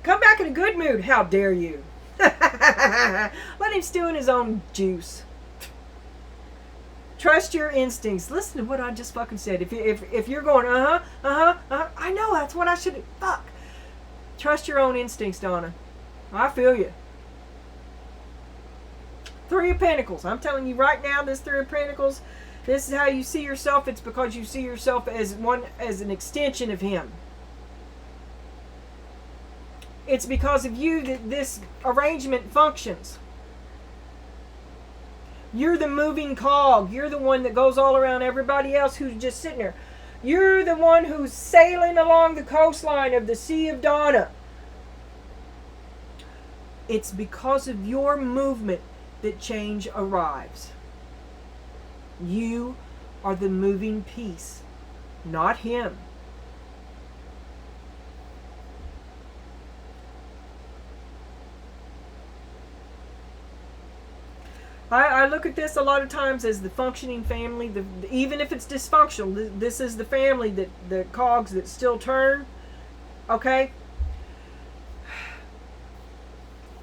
Speaker 1: Come back in a good mood. How dare you? Let him stew in his own juice. Trust your instincts. Listen to what I just fucking said. If you're going, I know that's what I should. Fuck. Trust your own instincts, Donna. I feel you. Three of Pentacles. I'm telling you right now, this Three of Pentacles, this is how you see yourself. It's because you see yourself as an extension of him. It's because of you that this arrangement functions. You're the moving cog. You're the one that goes all around everybody else who's just sitting there. You're the one who's sailing along the coastline of the Sea of Donna. It's because of your movement that change arrives. You are the moving piece, not him. I look at this a lot of times as the functioning family. Even if it's dysfunctional, this is the family, that the cogs that still turn. Okay?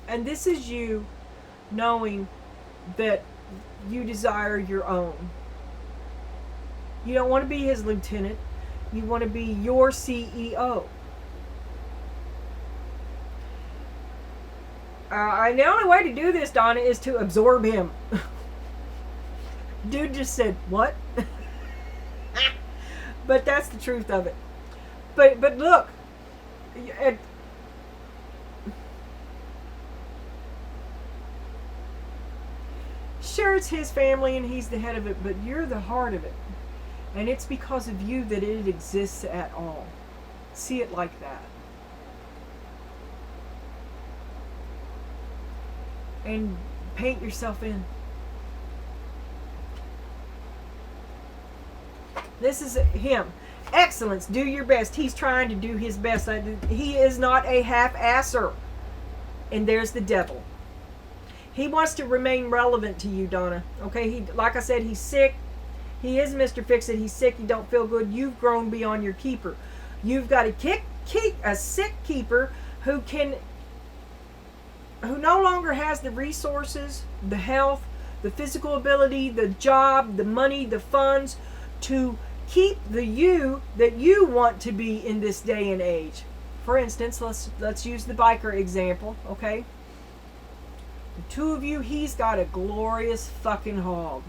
Speaker 1: And this is you knowing that you desire your own. You don't want to be his lieutenant. You want to be your CEO. And the only way to do this, Donna, is to absorb him. Dude just said, what? But that's the truth of it. But look, sure, it's his family and he's the head of it, but you're the heart of it. And it's because of you that it exists at all. See it like that. And paint yourself in. This is him. Excellence. Do your best. He's trying to do his best. He is not a half-asser. And there's the devil. He wants to remain relevant to you, Donna. Okay, like I said, he's sick. He is Mr. Fix-It. He's sick. You don't feel good. You've grown beyond your keeper. You've got a sick keeper who no longer has the resources, the health, the physical ability, the job, the money, the funds to keep the you that you want to be in this day and age. For instance, let's use the biker example, okay? The two of you, he's got a glorious fucking hog.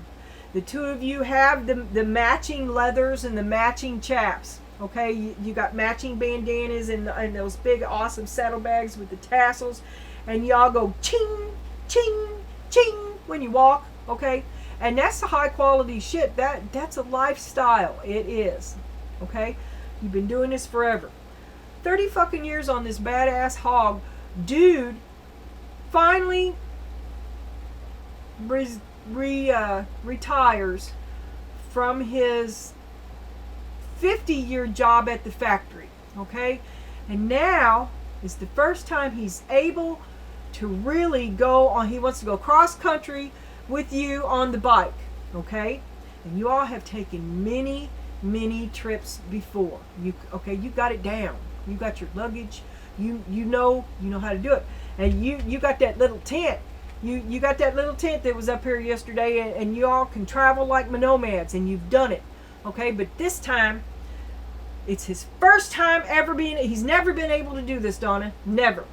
Speaker 1: The two of you have the matching leathers and the matching chaps. Okay, you got matching bandanas and those big awesome saddlebags with the tassels. And y'all go ching, ching, ching when you walk, okay? And that's the high quality shit. That's a lifestyle. It is, okay? You've been doing this forever. 30 fucking years on this badass hog. Dude finally retires from his 50-year job at the factory, okay? And now is the first time he's able to really go on. He wants to go cross country with you on the bike, okay? And you all have taken many, many trips before. You got it down. You got your luggage. You know how to do it. And you got that little tent. You got that little tent that was up here yesterday, and you all can travel like nomads, and you've done it. Okay, but this time, it's his first time he's never been able to do this, Donna. Never.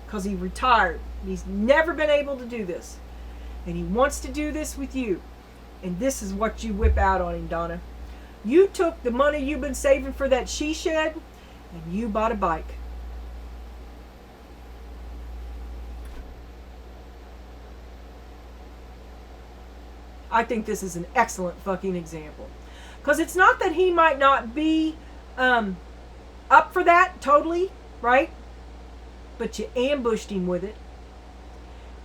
Speaker 1: Because he retired. He's never been able to do this. And he wants to do this with you. And this is what you whip out on him, Donna. You took the money you've been saving for that she shed, and you bought a bike. I think this is an excellent fucking example. Because it's not that he might not be up for that totally, right? But you ambushed him with it.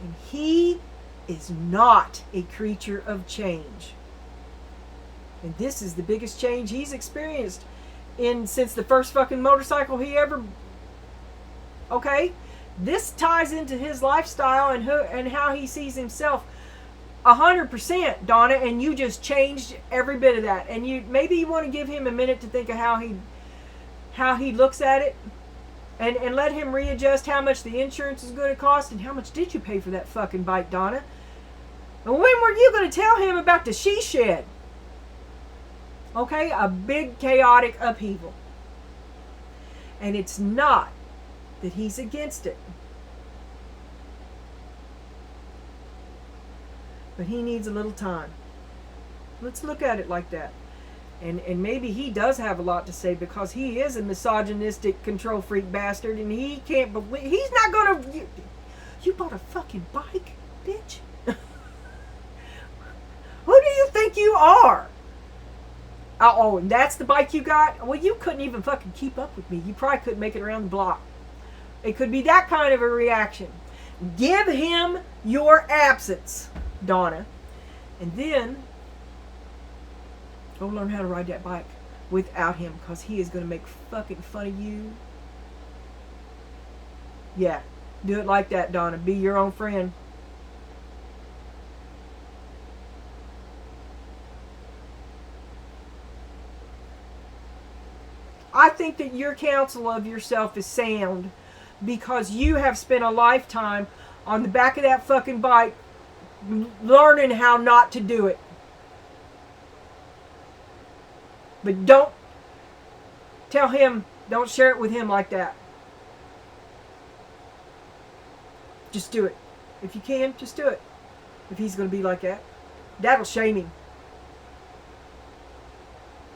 Speaker 1: And he is not a creature of change. And this is the biggest change he's experienced since the first fucking motorcycle he ever... Okay? This ties into his lifestyle and how he sees himself 100%, Donna, and you just changed every bit of that. And maybe you want to give him a minute to think of how he looks at it, and let him readjust how much the insurance is going to cost, and how much did you pay for that fucking bike, Donna? And when were you going to tell him about the she shed? Okay, a big chaotic upheaval. And it's not that he's against it. But he needs a little time. Let's look at it like that. And maybe he does have a lot to say, because he is a misogynistic control freak bastard, and he can't believe... He's not gonna... You bought a fucking bike, bitch? Who do you think you are? Oh, and that's the bike you got? Well, you couldn't even fucking keep up with me. You probably couldn't make it around the block. It could be that kind of a reaction. Give him your absence, Donna. And then go learn how to ride that bike without him, because he is going to make fucking fun of you. Yeah, do it like that, Donna. Be your own friend. I think that your counsel of yourself is sound, because you have spent a lifetime on the back of that fucking bike learning how not to do it. But don't share it with him like that. Just do it. If you can, just do it. If he's going to be like that, that'll shame him.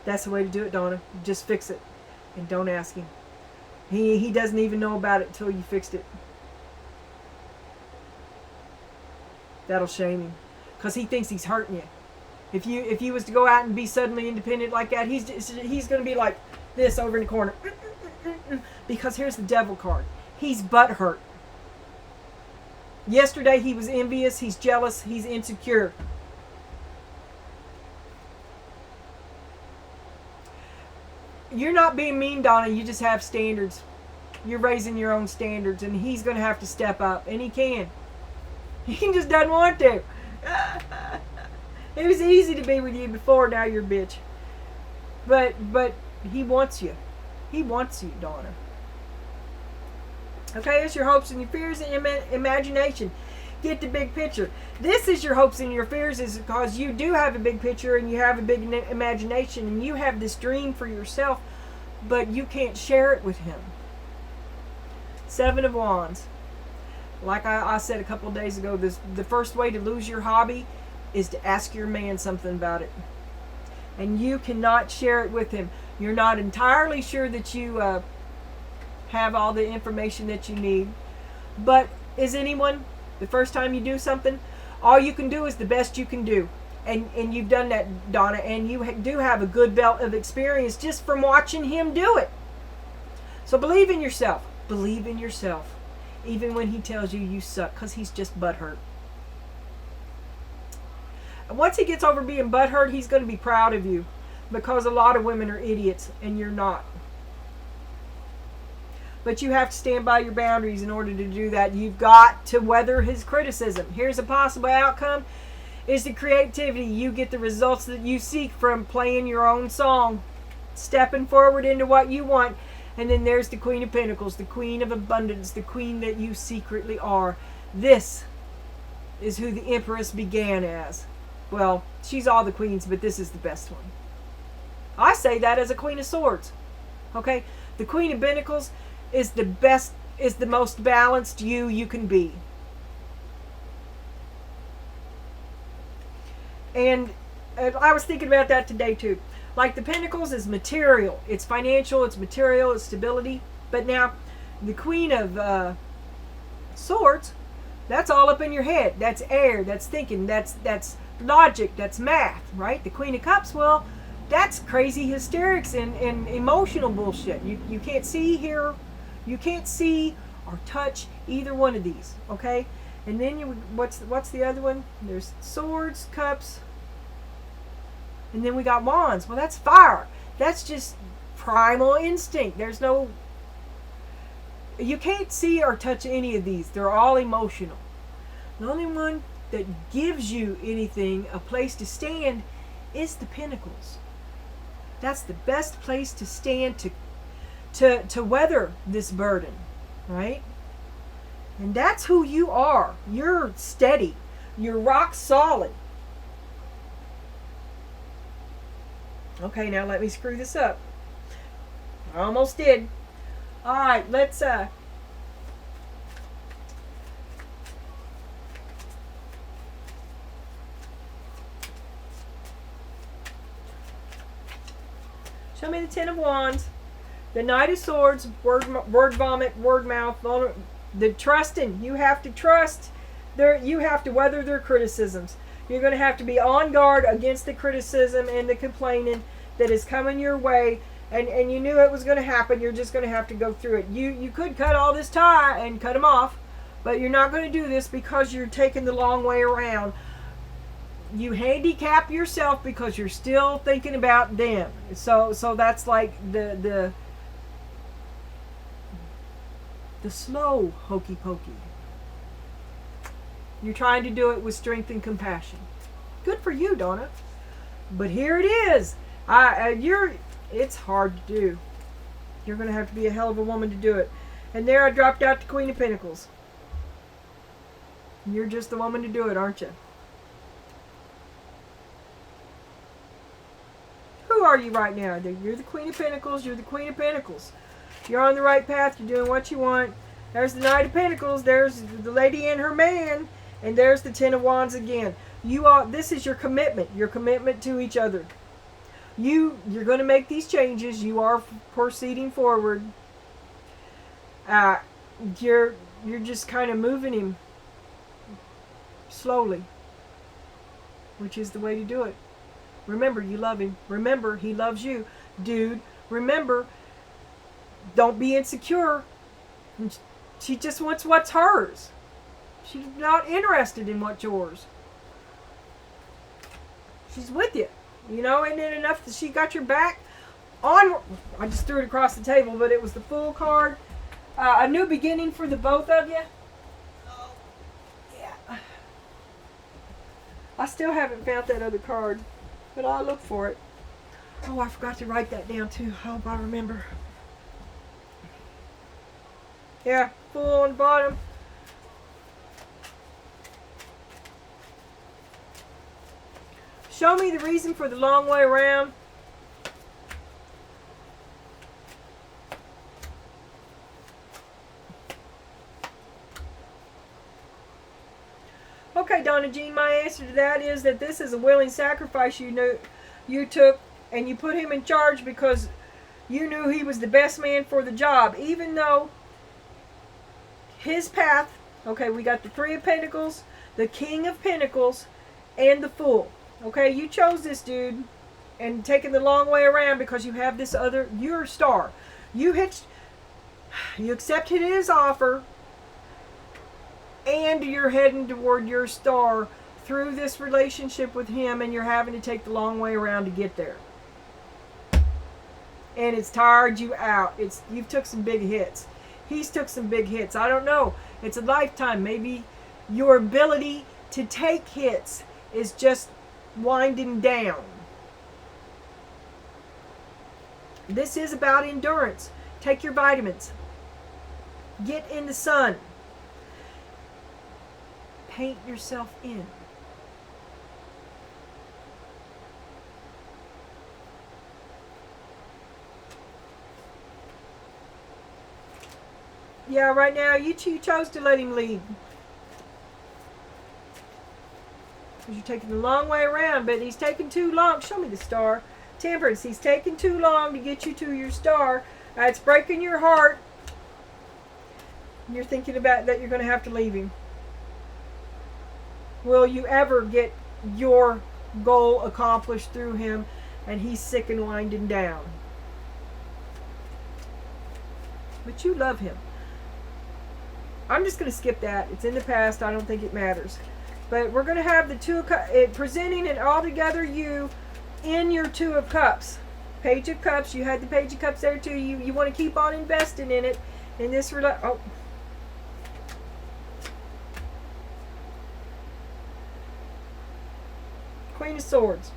Speaker 1: That's the way to do it, Donna. Just fix it. And don't ask him. He doesn't even know about it until you fixed it. That'll shame him. Because he thinks he's hurting you. If he was to go out and be suddenly independent like that, he's going to be like this over in the corner. Because here's the devil card. He's butthurt. Yesterday he was envious, he's jealous, he's insecure. You're not being mean, Donna. You just have standards. You're raising your own standards, and he's going to have to step up, and he can. He just doesn't want to. It was easy to be with you before. Now you're a bitch. But he wants you. He wants you, Donna. Okay, it's your hopes and your fears and imagination. Get the big picture. This is your hopes and your fears, is because you do have a big picture and you have a big imagination and you have this dream for yourself, but you can't share it with him. Seven of Wands. Like I said a couple of days ago, the first way to lose your hobby is to ask your man something about it. And you cannot share it with him. You're not entirely sure that you have all the information that you need. But is anyone... The first time you do something, all you can do is the best you can do. And you've done that, Donna, and you do have a good belt of experience just from watching him do it. So believe in yourself. Believe in yourself. Even when he tells you you suck, because he's just butthurt. And once he gets over being butthurt, he's going to be proud of you. Because a lot of women are idiots, and you're not. But you have to stand by your boundaries in order to do that. You've got to weather his criticism. Here's a possible outcome. is the creativity. You get the results that you seek from playing your own song, stepping forward into what you want. And then there's the Queen of Pentacles, the Queen of Abundance, the Queen that you secretly are. This is who the Empress began as. Well, she's all the queens, but this is the best one. I say that as a Queen of Swords. Okay? The Queen of Pentacles is the best, is the most balanced you can be. And I was thinking about that today too. Like the Pentacles is material. It's financial, it's material, it's stability. But now, the Queen of Swords, that's all up in your head. That's air, that's thinking, that's logic, that's math, right? The Queen of Cups, well, that's crazy hysterics and emotional bullshit. You can't see, hear, you can't see or touch either one of these, okay? And then what's the other one? There's Swords, Cups, and then we got Wands. Well, that's fire. That's just primal instinct. There's no, you can't see or touch any of these. They're all emotional. The only one that gives you anything, a place to stand, is the Pentacles. That's the best place to stand to weather this burden, right? And that's who you are. You're steady. You're rock solid. Okay, now let me screw this up. I almost did. All right, let's show me the Ten of Wands, the Knight of Swords, word vomit, word mouth, the trusting. You have to trust. You have to weather their criticisms. You're going to have to be on guard against the criticism and the complaining that is coming your way. And you knew it was going to happen. You're just going to have to go through it. You could cut all this tie and cut them off, but you're not going to do this because you're taking the long way around. You handicap yourself because you're still thinking about them. So that's like the slow hokey pokey. You're trying to do it with strength and compassion. Good for you, Donna. But here it is. It's hard to do. You're going to have to be a hell of a woman to do it. And there I dropped out to Queen of Pentacles. You're just the woman to do it, aren't you? Who are you right now? You're the Queen of Pentacles. You're the Queen of Pentacles. You're on the right path. You're doing what you want. There's the Knight of Pentacles. There's the lady and her man. And there's the Ten of Wands again. This is your commitment. Your commitment to each other. You're going to make these changes. You are proceeding forward. You're just kind of moving him slowly, which is the way to do it. Remember, you love him. Remember, he loves you. Dude, remember, don't be insecure. She just wants what's hers. She's not interested in what's yours. She's with you. You know, isn't it enough that she got your back? I just threw it across the table, but it was the Fool card. A new beginning for the both of you. Oh, yeah. I still haven't found that other card, but I'll look for it. Oh, I forgot to write that down too. I hope I remember. Yeah, Fool on the bottom. Show me the reason for the long way around. Okay, Donna Jean, my answer to that is that this is a willing sacrifice you took, and you put him in charge because you knew he was the best man for the job, even though his path, okay, we got the Three of Pentacles, the King of Pentacles, and the Fool. Okay, you chose this dude and taken the long way around because you have this other, your star. You accepted his offer, and you're heading toward your star through this relationship with him, and you're having to take the long way around to get there. And it's tired you out. You've took some big hits. He's took some big hits. I don't know. It's a lifetime. Maybe your ability to take hits is just winding down. This is about endurance. Take your vitamins. Get in the sun. Paint yourself in. Yeah, right now you chose to let him lead. Because you're taking the long way around, but he's taking too long. Show me the star. Temperance, he's taking too long to get you to your star. It's breaking your heart. You're thinking about that you're going to have to leave him. Will you ever get your goal accomplished through him? And he's sick and winding down. But you love him. I'm just going to skip that. It's in the past. I don't think it matters. But we're going to have the Two of Cups, presenting it all together you in your Two of Cups. Page of Cups. You had the Page of Cups there too. You want to keep on investing in it. In this Queen of Swords.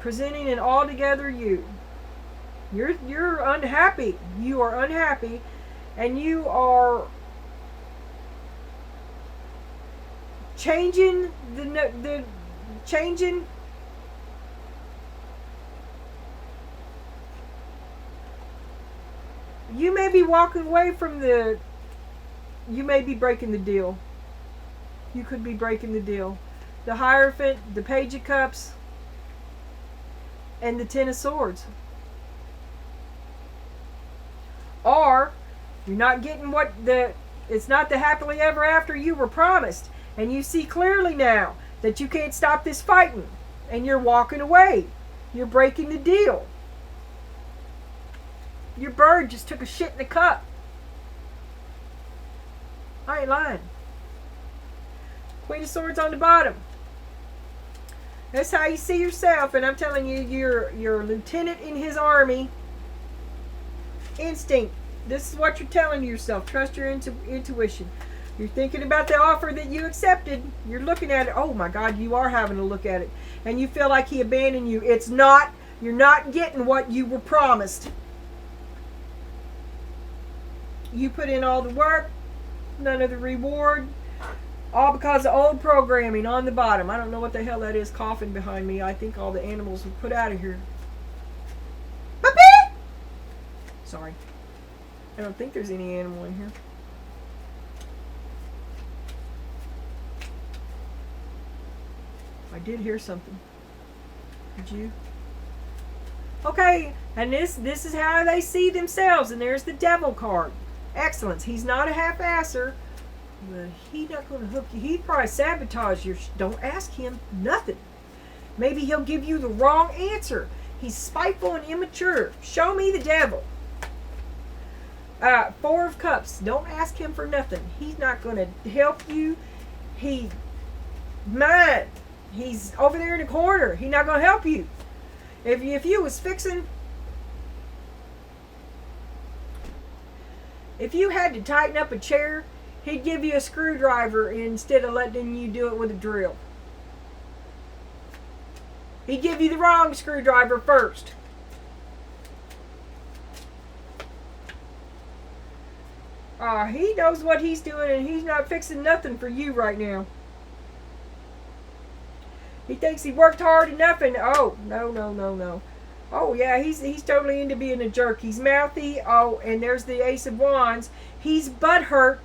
Speaker 1: Presenting it all together you. You're unhappy. You are unhappy. And you are changing changing. You may be walking away from you may be breaking the deal. You could be breaking the deal. The Hierophant, the Page of Cups, and the Ten of Swords. Or you're not getting it's not the happily ever after you were promised. And you see clearly now that you can't stop this fighting. And you're walking away. You're breaking the deal. Your bird just took a shit in the cup. I ain't lying. Queen of Swords on the bottom. That's how you see yourself. And I'm telling you, you're a lieutenant in his army. Instinct. This is what you're telling yourself. Trust your intuition. You're thinking about the offer that you accepted. You're looking at it. Oh my God, you are having a look at it. And you feel like he abandoned you. It's not. You're not getting what you were promised. You put in all the work. None of the reward. All because of old programming on the bottom. I don't know what the hell that is coughing behind me. I think all the animals were put out of here. Puppy! Sorry. I don't think there's any animal in here. I did hear something. Did you? Okay, and this is how they see themselves. And there's the Devil card. Excellence. He's not a half-asser, but he's not going to hook you. He'd probably sabotage your. Don't ask him nothing. Maybe he'll give you the wrong answer. He's spiteful and immature. Show me the Devil. Four of Cups. Don't ask him for nothing. He's not going to help you. He's over there in the corner. He's not going to help you. If you was fixing, if you had to tighten up a chair, he'd give you a screwdriver instead of letting you do it with a drill. He'd give you the wrong screwdriver first. He knows what he's doing, and he's not fixing nothing for you right now. He thinks he worked hard enough, and no. Oh yeah, he's totally into being a jerk. He's mouthy. Oh, and there's the Ace of Wands. He's butthurt.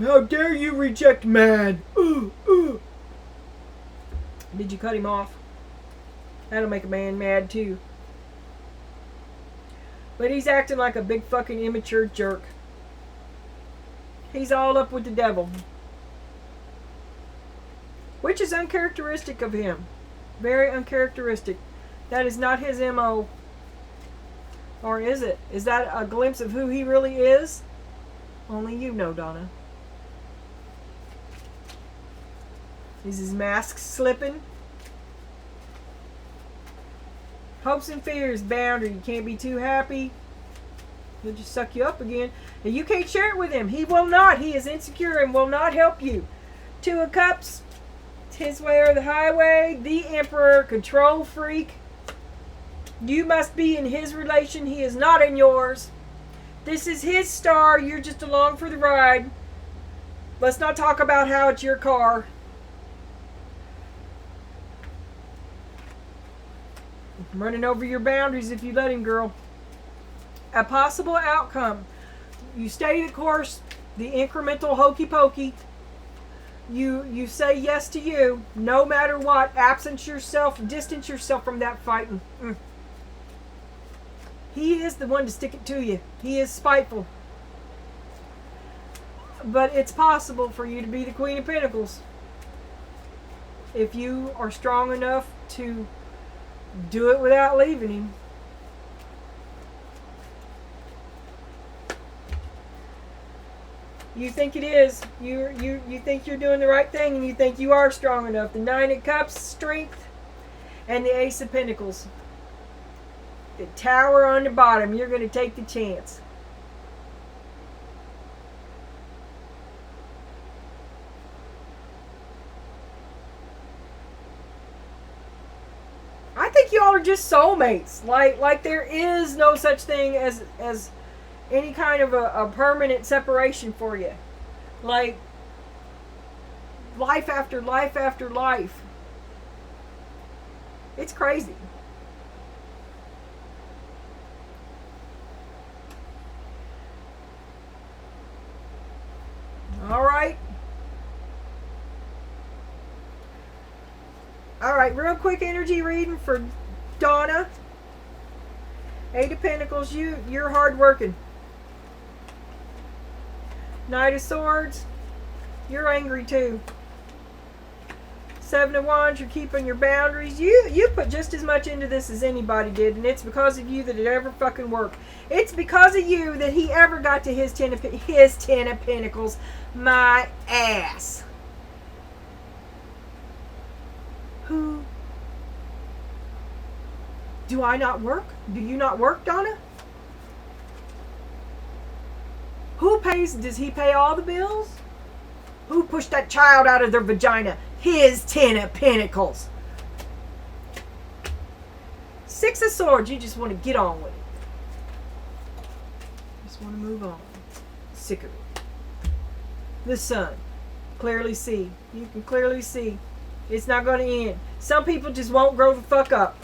Speaker 1: How dare you reject man? Did you cut him off? That'll make a man mad too. But he's acting like a big fucking immature jerk. He's all up with the Devil. Which is uncharacteristic of him. Very uncharacteristic. That is not his MO. Or is it? Is that a glimpse of who he really is? Only you know, Donna. Is his mask slipping? Hopes and fears, boundary. You can't be too happy. He'll just suck you up again. And you can't share it with him. He will not. He is insecure and will not help you. Two of Cups. It's his way or the highway. The Emperor, control freak. You must be in his relation. He is not in yours. This is his star. You're just along for the ride. Let's not talk about how it's your car. I'm running over your boundaries if you let him, girl. A possible outcome. You stay the course, the incremental hokey pokey. You say yes to you, no matter what. Absence yourself, distance yourself from that fighting. He is the one to stick it to you. He is spiteful. But it's possible for you to be the Queen of Pentacles. If you are strong enough to do it without leaving him. You think it is. You think you're doing the right thing, and you think you are strong enough. The Nine of Cups, strength, and the Ace of Pentacles. The Tower on the bottom. You're going to take the chance. I think y'all are just soulmates. Like there is no such thing as any kind of a permanent separation for you. Like life after life after life. It's crazy. All right. Alright, real quick energy reading for Donna. Eight of Pentacles, you're hard working. Knight of Swords, you're angry too. Seven of Wands, you're keeping your boundaries. You put just as much into this as anybody did, and it's because of you that it ever fucking worked. It's because of you that he ever got to his ten of Pentacles. My ass. Who? Do I not work? Do you not work, Donna? Who pays? Does he pay all the bills? Who pushed that child out of their vagina? His Ten of Pentacles. Six of Swords. You just want to get on with it. Just want to move on. Sick of it. The Sun. Clearly see. You can clearly see. It's not going to end. Some people just won't grow the fuck up.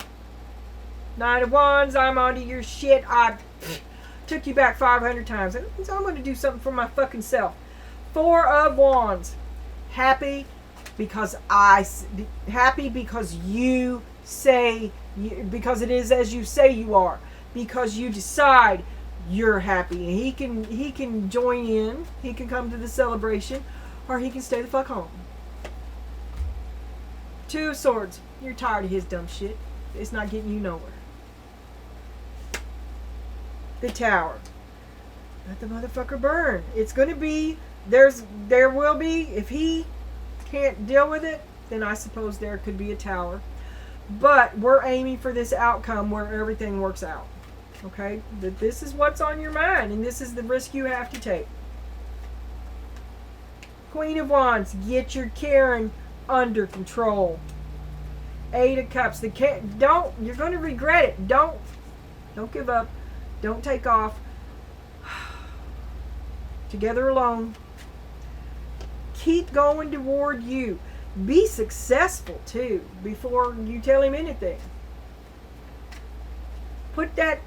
Speaker 1: Nine of Wands, I'm onto your shit. I took you back 500 times. So I'm going to do something for my fucking self. Four of Wands. Happy because you say, because it is as you say you are. Because you decide you're happy. And he can join in. He can come to the celebration. Or he can stay the fuck home. Two of Swords. You're tired of his dumb shit. It's not getting you nowhere. The Tower. Let the motherfucker burn. It's going to be, there will be, if he can't deal with it, then I suppose there could be a Tower. But we're aiming for this outcome where everything works out. Okay? That this is what's on your mind, and this is the risk you have to take. Queen of Wands. Get your Karen under control. Eight of Cups. You're going to regret it. Don't give up. Don't take off. Together alone. Keep going toward you. Be successful too before you tell him anything. Put that,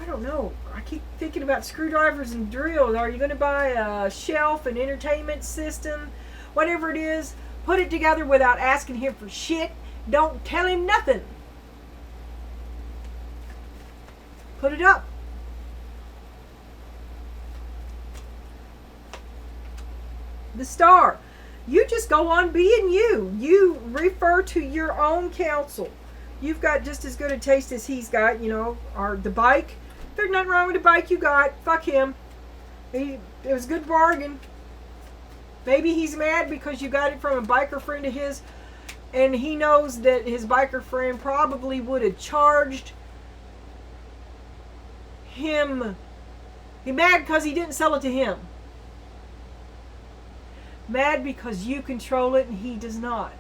Speaker 1: I don't know. I keep thinking about screwdrivers and drills. Are you going to buy a shelf, an entertainment system, whatever it is? Put it together without asking him for shit. Don't tell him nothing. Put it up. The Star. You just go on being you. You refer to your own counsel. You've got just as good a taste as he's got, or the bike. There's nothing wrong with the bike you got. Fuck him. It was a good bargain. Maybe he's mad because you got it from a biker friend of his, and he knows that his biker friend probably would have charged him. He's mad because he didn't sell it to him. Mad because you control it and he does not.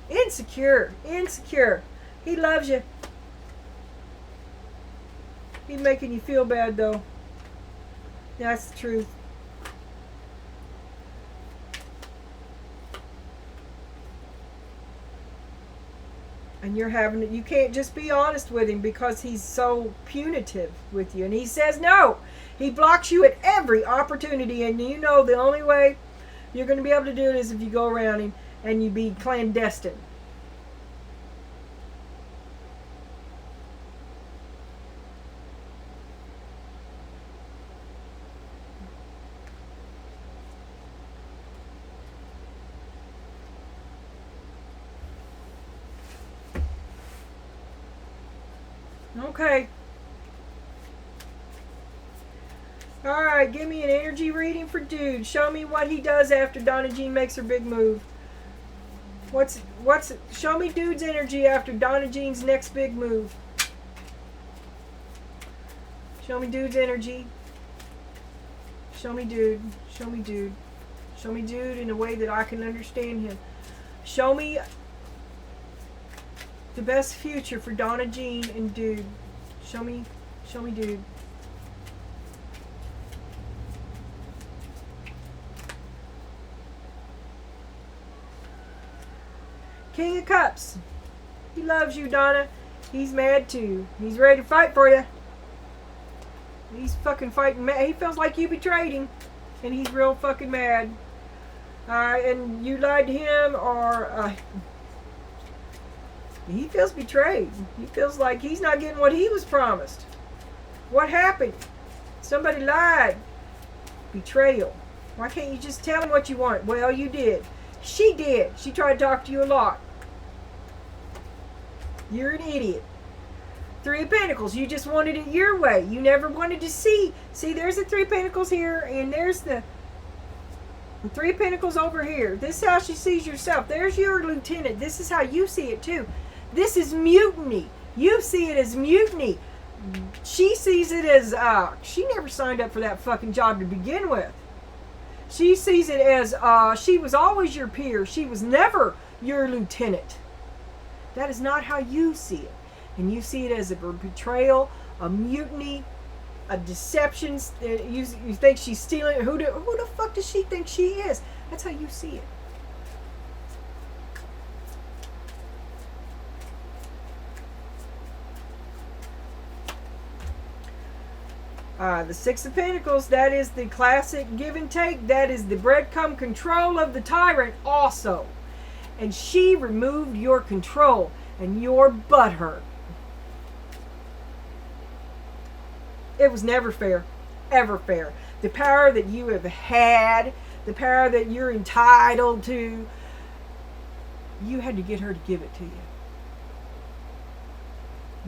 Speaker 1: Insecure. Insecure. He loves you. He's making you feel bad though. That's the truth. And you're having it. You can't just be honest with him because he's so punitive with you. And he says no. He blocks you at every opportunity. And you know the only way you're going to be able to do it is if you go around him and you be clandestine. Okay. Alright, give me an energy reading for dude. Show me what he does after Donna Jean makes her big move. Show me dude's energy after Donna Jean's next big move. Show me dude's energy. Show me dude. Show me dude. Show me dude in a way that I can understand him. Show me the best future for Donna Jean and dude. Show me dude. King of Cups. He loves you, Donna. He's mad too. He's ready to fight for you. He's fucking fighting mad. He feels like you betrayed him. And he's real fucking mad. And you lied to him, or he feels betrayed. He feels like he's not getting what he was promised. What happened? Somebody lied. Betrayal. Why can't you just tell him what you want? Well, you did. She did. She tried to talk to you a lot. You're an idiot. Three of Pentacles. You just wanted it your way. You never wanted to see. See, there's the Three of Pentacles here, and there's the Three of Pentacles over here. This is how she sees herself. There's your lieutenant. This is how you see it too. This is mutiny. You see it as mutiny. She sees it as, she never signed up for that fucking job to begin with. She sees it as, she was always your peer. She was never your lieutenant. That is not how you see it. And you see it as a betrayal, a mutiny, a deception. You think she's stealing. Who the fuck does she think she is? That's how you see it. The Six of Pentacles, that is the classic give and take. That is the breadcrumb control of the tyrant also. And she removed your control and your butthurt. It was never fair. Ever fair. The power that you have had, the power that you're entitled to, you had to get her to give it to you.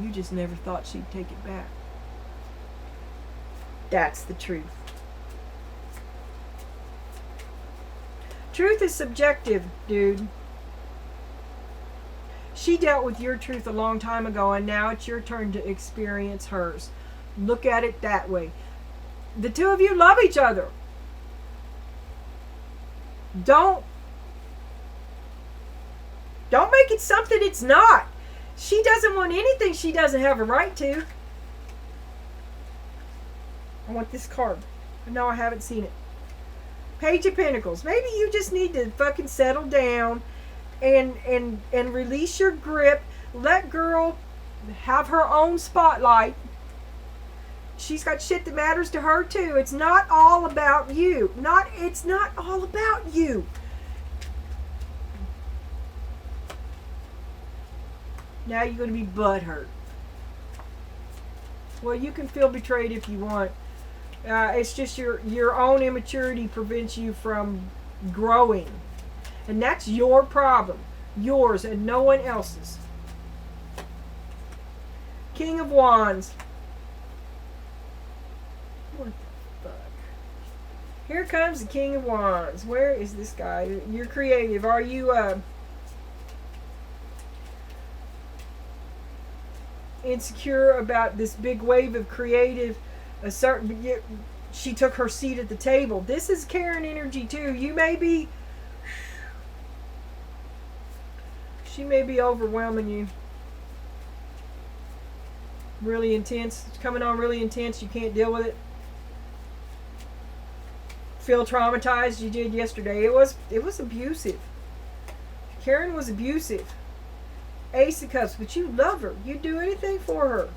Speaker 1: You just never thought she'd take it back. That's the truth. Truth is subjective, dude. She dealt with your truth a long time ago, and now it's your turn to experience hers. Look at it that way. The two of you love each other. Don't make it something it's not. She doesn't want anything she doesn't have a right to. I want this card. No, I haven't seen it. Page of Pentacles. Maybe you just need to fucking settle down and release your grip. Let girl have her own spotlight. She's got shit that matters to her too. It's not all about you. It's not all about you. Now you're going to be butthurt. Well, you can feel betrayed if you want. It's just your own immaturity prevents you from growing. And that's your problem. Yours and no one else's. King of Wands. What the fuck? Here comes the King of Wands. Where is this guy? You're creative. Are you insecure about this big wave of creative? she took her seat at the table. This is Karen energy too. She may be overwhelming you. Really intense. It's coming on really intense. You can't deal with it. Feel traumatized. You did yesterday. It was abusive. Karen was abusive. Ace of Cups, but you love her. You do anything for her.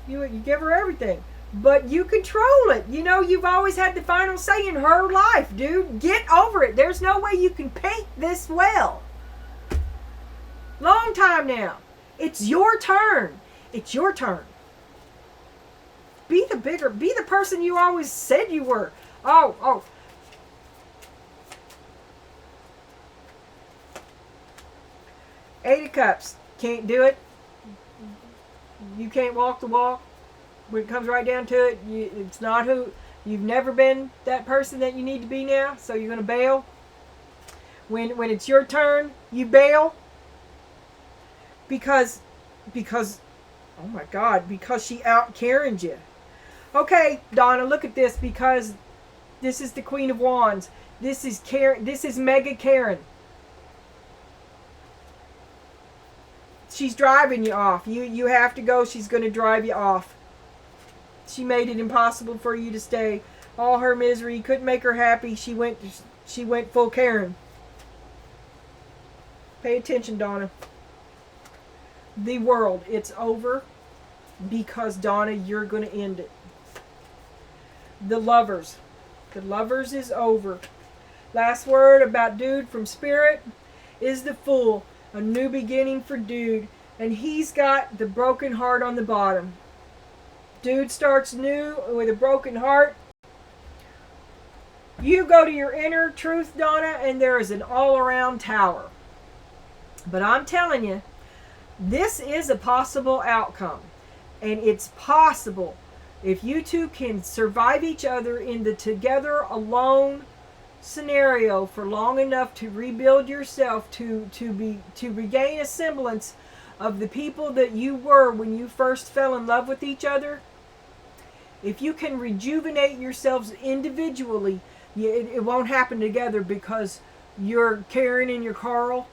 Speaker 1: You give her everything. But you control it. You know, you've always had the final say in her life, dude. Get over it. There's no way you can paint this well. Long time now. It's your turn. It's your turn. Be the person you always said you were. Oh. Eight of Cups. Can't do it. You can't walk the walk. When it comes right down to it, it's not who. You've never been that person that you need to be now, so you're going to bail. When it's your turn, you bail. Because, oh my God, because she out-Karen'd you. Okay, Donna, look at this, because this is the Queen of Wands. This is Karen. This is Mega Karen. She's driving you off. You have to go. She's going to drive you off. She made it impossible for you to stay. All her misery, couldn't make her happy. She went full Karen. Pay attention, Donna. The world, it's over because, Donna, you're going to end it. The Lovers. The Lovers is over. Last word about dude from Spirit is the Fool. A new beginning for dude. And he's got the broken heart on the bottom. Dude starts new with a broken heart. You go to your inner truth, Donna, and there is an all-around tower. But I'm telling you, this is a possible outcome. And it's possible if you two can survive each other in the together alone scenario for long enough to rebuild yourself, to regain a semblance of the people that you were when you first fell in love with each other. If you can rejuvenate yourselves individually, it won't happen together, because your Karen and your Carl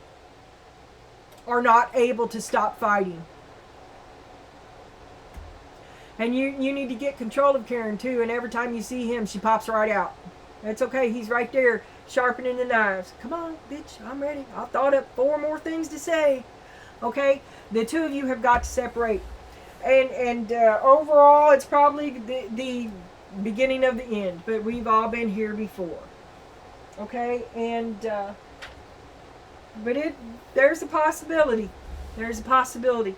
Speaker 1: are not able to stop fighting. And you need to get control of Karen too, and every time you see him, she pops right out. That's okay, he's right there sharpening the knives. Come on, bitch, I'm ready. I thought up 4 more things to say. Okay, the two of you have got to separate. And overall, it's probably the beginning of the end. But we've all been here before. Okay? And, but there's a possibility. There's a possibility.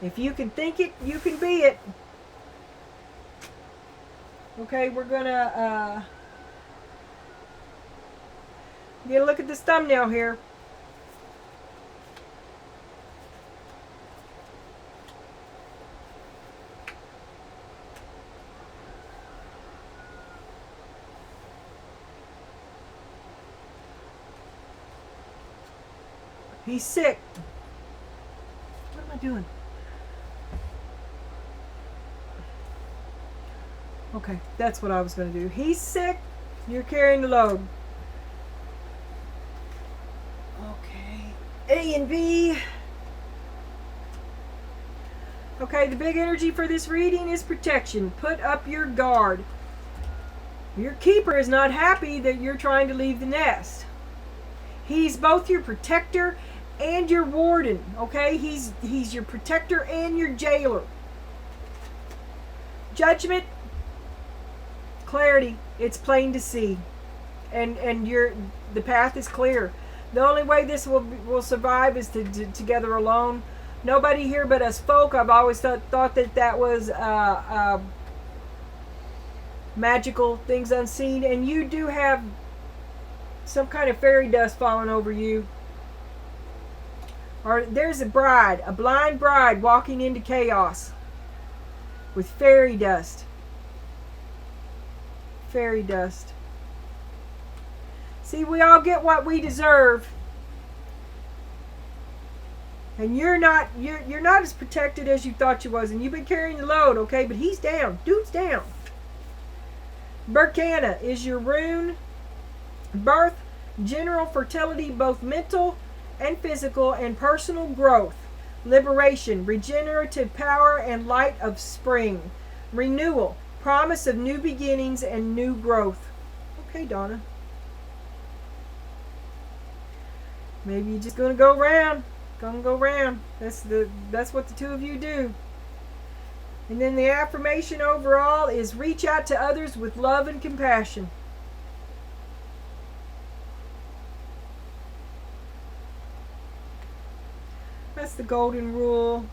Speaker 1: If you can think it, you can be it. Okay, we're going to get a look at this thumbnail here. He's sick. What am I doing? Okay, that's what I was going to do. He's sick. You're carrying the load. Okay. A and B. Okay, the big energy for this reading is protection. Put up your guard. Your keeper is not happy that you're trying to leave the nest. He's both your protector and your warden, okay? He's your protector and your jailer. Judgment, clarity, it's plain to see. And the path is clear. The only way this will survive is to together alone. Nobody here but us folk. I've always thought that was magical, things unseen, and you do have some kind of fairy dust falling over you. Or there's a blind bride walking into chaos with fairy dust. Fairy dust. See, we all get what we deserve. And you're not as protected as you thought you was, and you've been carrying the load, okay? But he's down. Dude's down. Berkana is your rune. Birth, general fertility, both mental and physical, and personal growth. Liberation, regenerative power and light of spring. Renewal, promise of new beginnings and new growth. Okay, Donna. Maybe you're just gonna go round. Gonna go round. That's what the two of you do. And then the affirmation overall is reach out to others with love and compassion. That's the golden rule.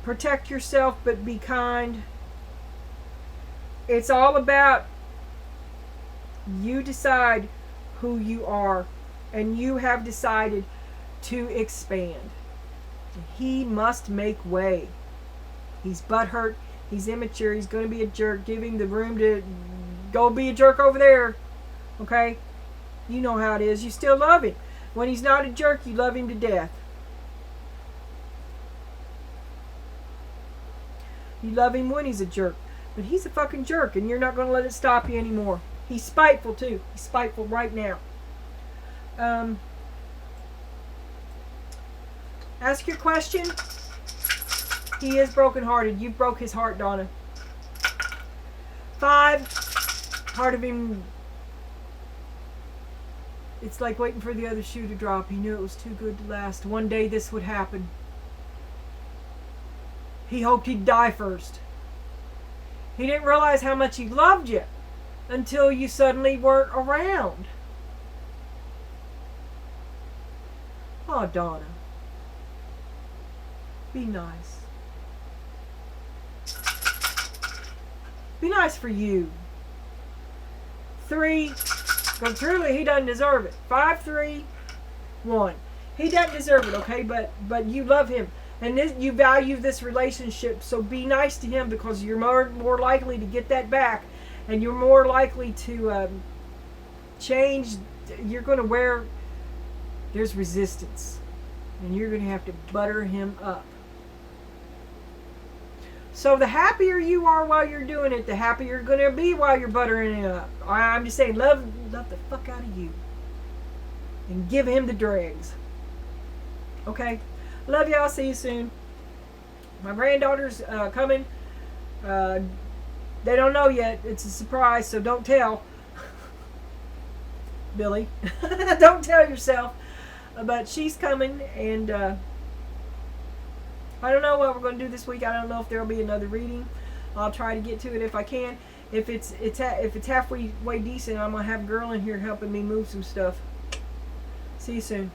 Speaker 1: Protect yourself, but be kind. It's all about you decide who you are, and you have decided to expand. He must make way. He's butthurt. He's immature. He's going to be a jerk. Give him the room to go be a jerk over there. Okay? You know how it is. You still love him. When he's not a jerk, you love him to death. You love him when he's a jerk. But he's a fucking jerk, and you're not going to let it stop you anymore. He's spiteful, too. He's spiteful right now. Ask your question. He is brokenhearted. You broke his heart, Donna. 5, part of him, it's like waiting for the other shoe to drop. He knew it was too good to last. One day this would happen. He hoped he'd die first. He didn't realize how much he loved you until you suddenly weren't around. Oh, Donna. Be nice. Be nice for you. 3, because truly he doesn't deserve it. 5, 3, 1. He doesn't deserve it, okay? But you love him. And this, you value this relationship, so be nice to him, because you're more likely to get that back, and you're more likely to change. You're going to wear, there's resistance, and you're going to have to butter him up. So the happier you are while you're doing it, the happier you're going to be while you're buttering it up. I'm just saying, love the fuck out of you, and give him the dregs. Okay? Love y'all. See you soon. My granddaughter's coming. They don't know yet. It's a surprise, so don't tell. Billy. Don't tell yourself. But she's coming, and I don't know what we're going to do this week. I don't know if there will be another reading. I'll try to get to it if I can. If it's halfway decent, I'm going to have a girl in here helping me move some stuff. See you soon.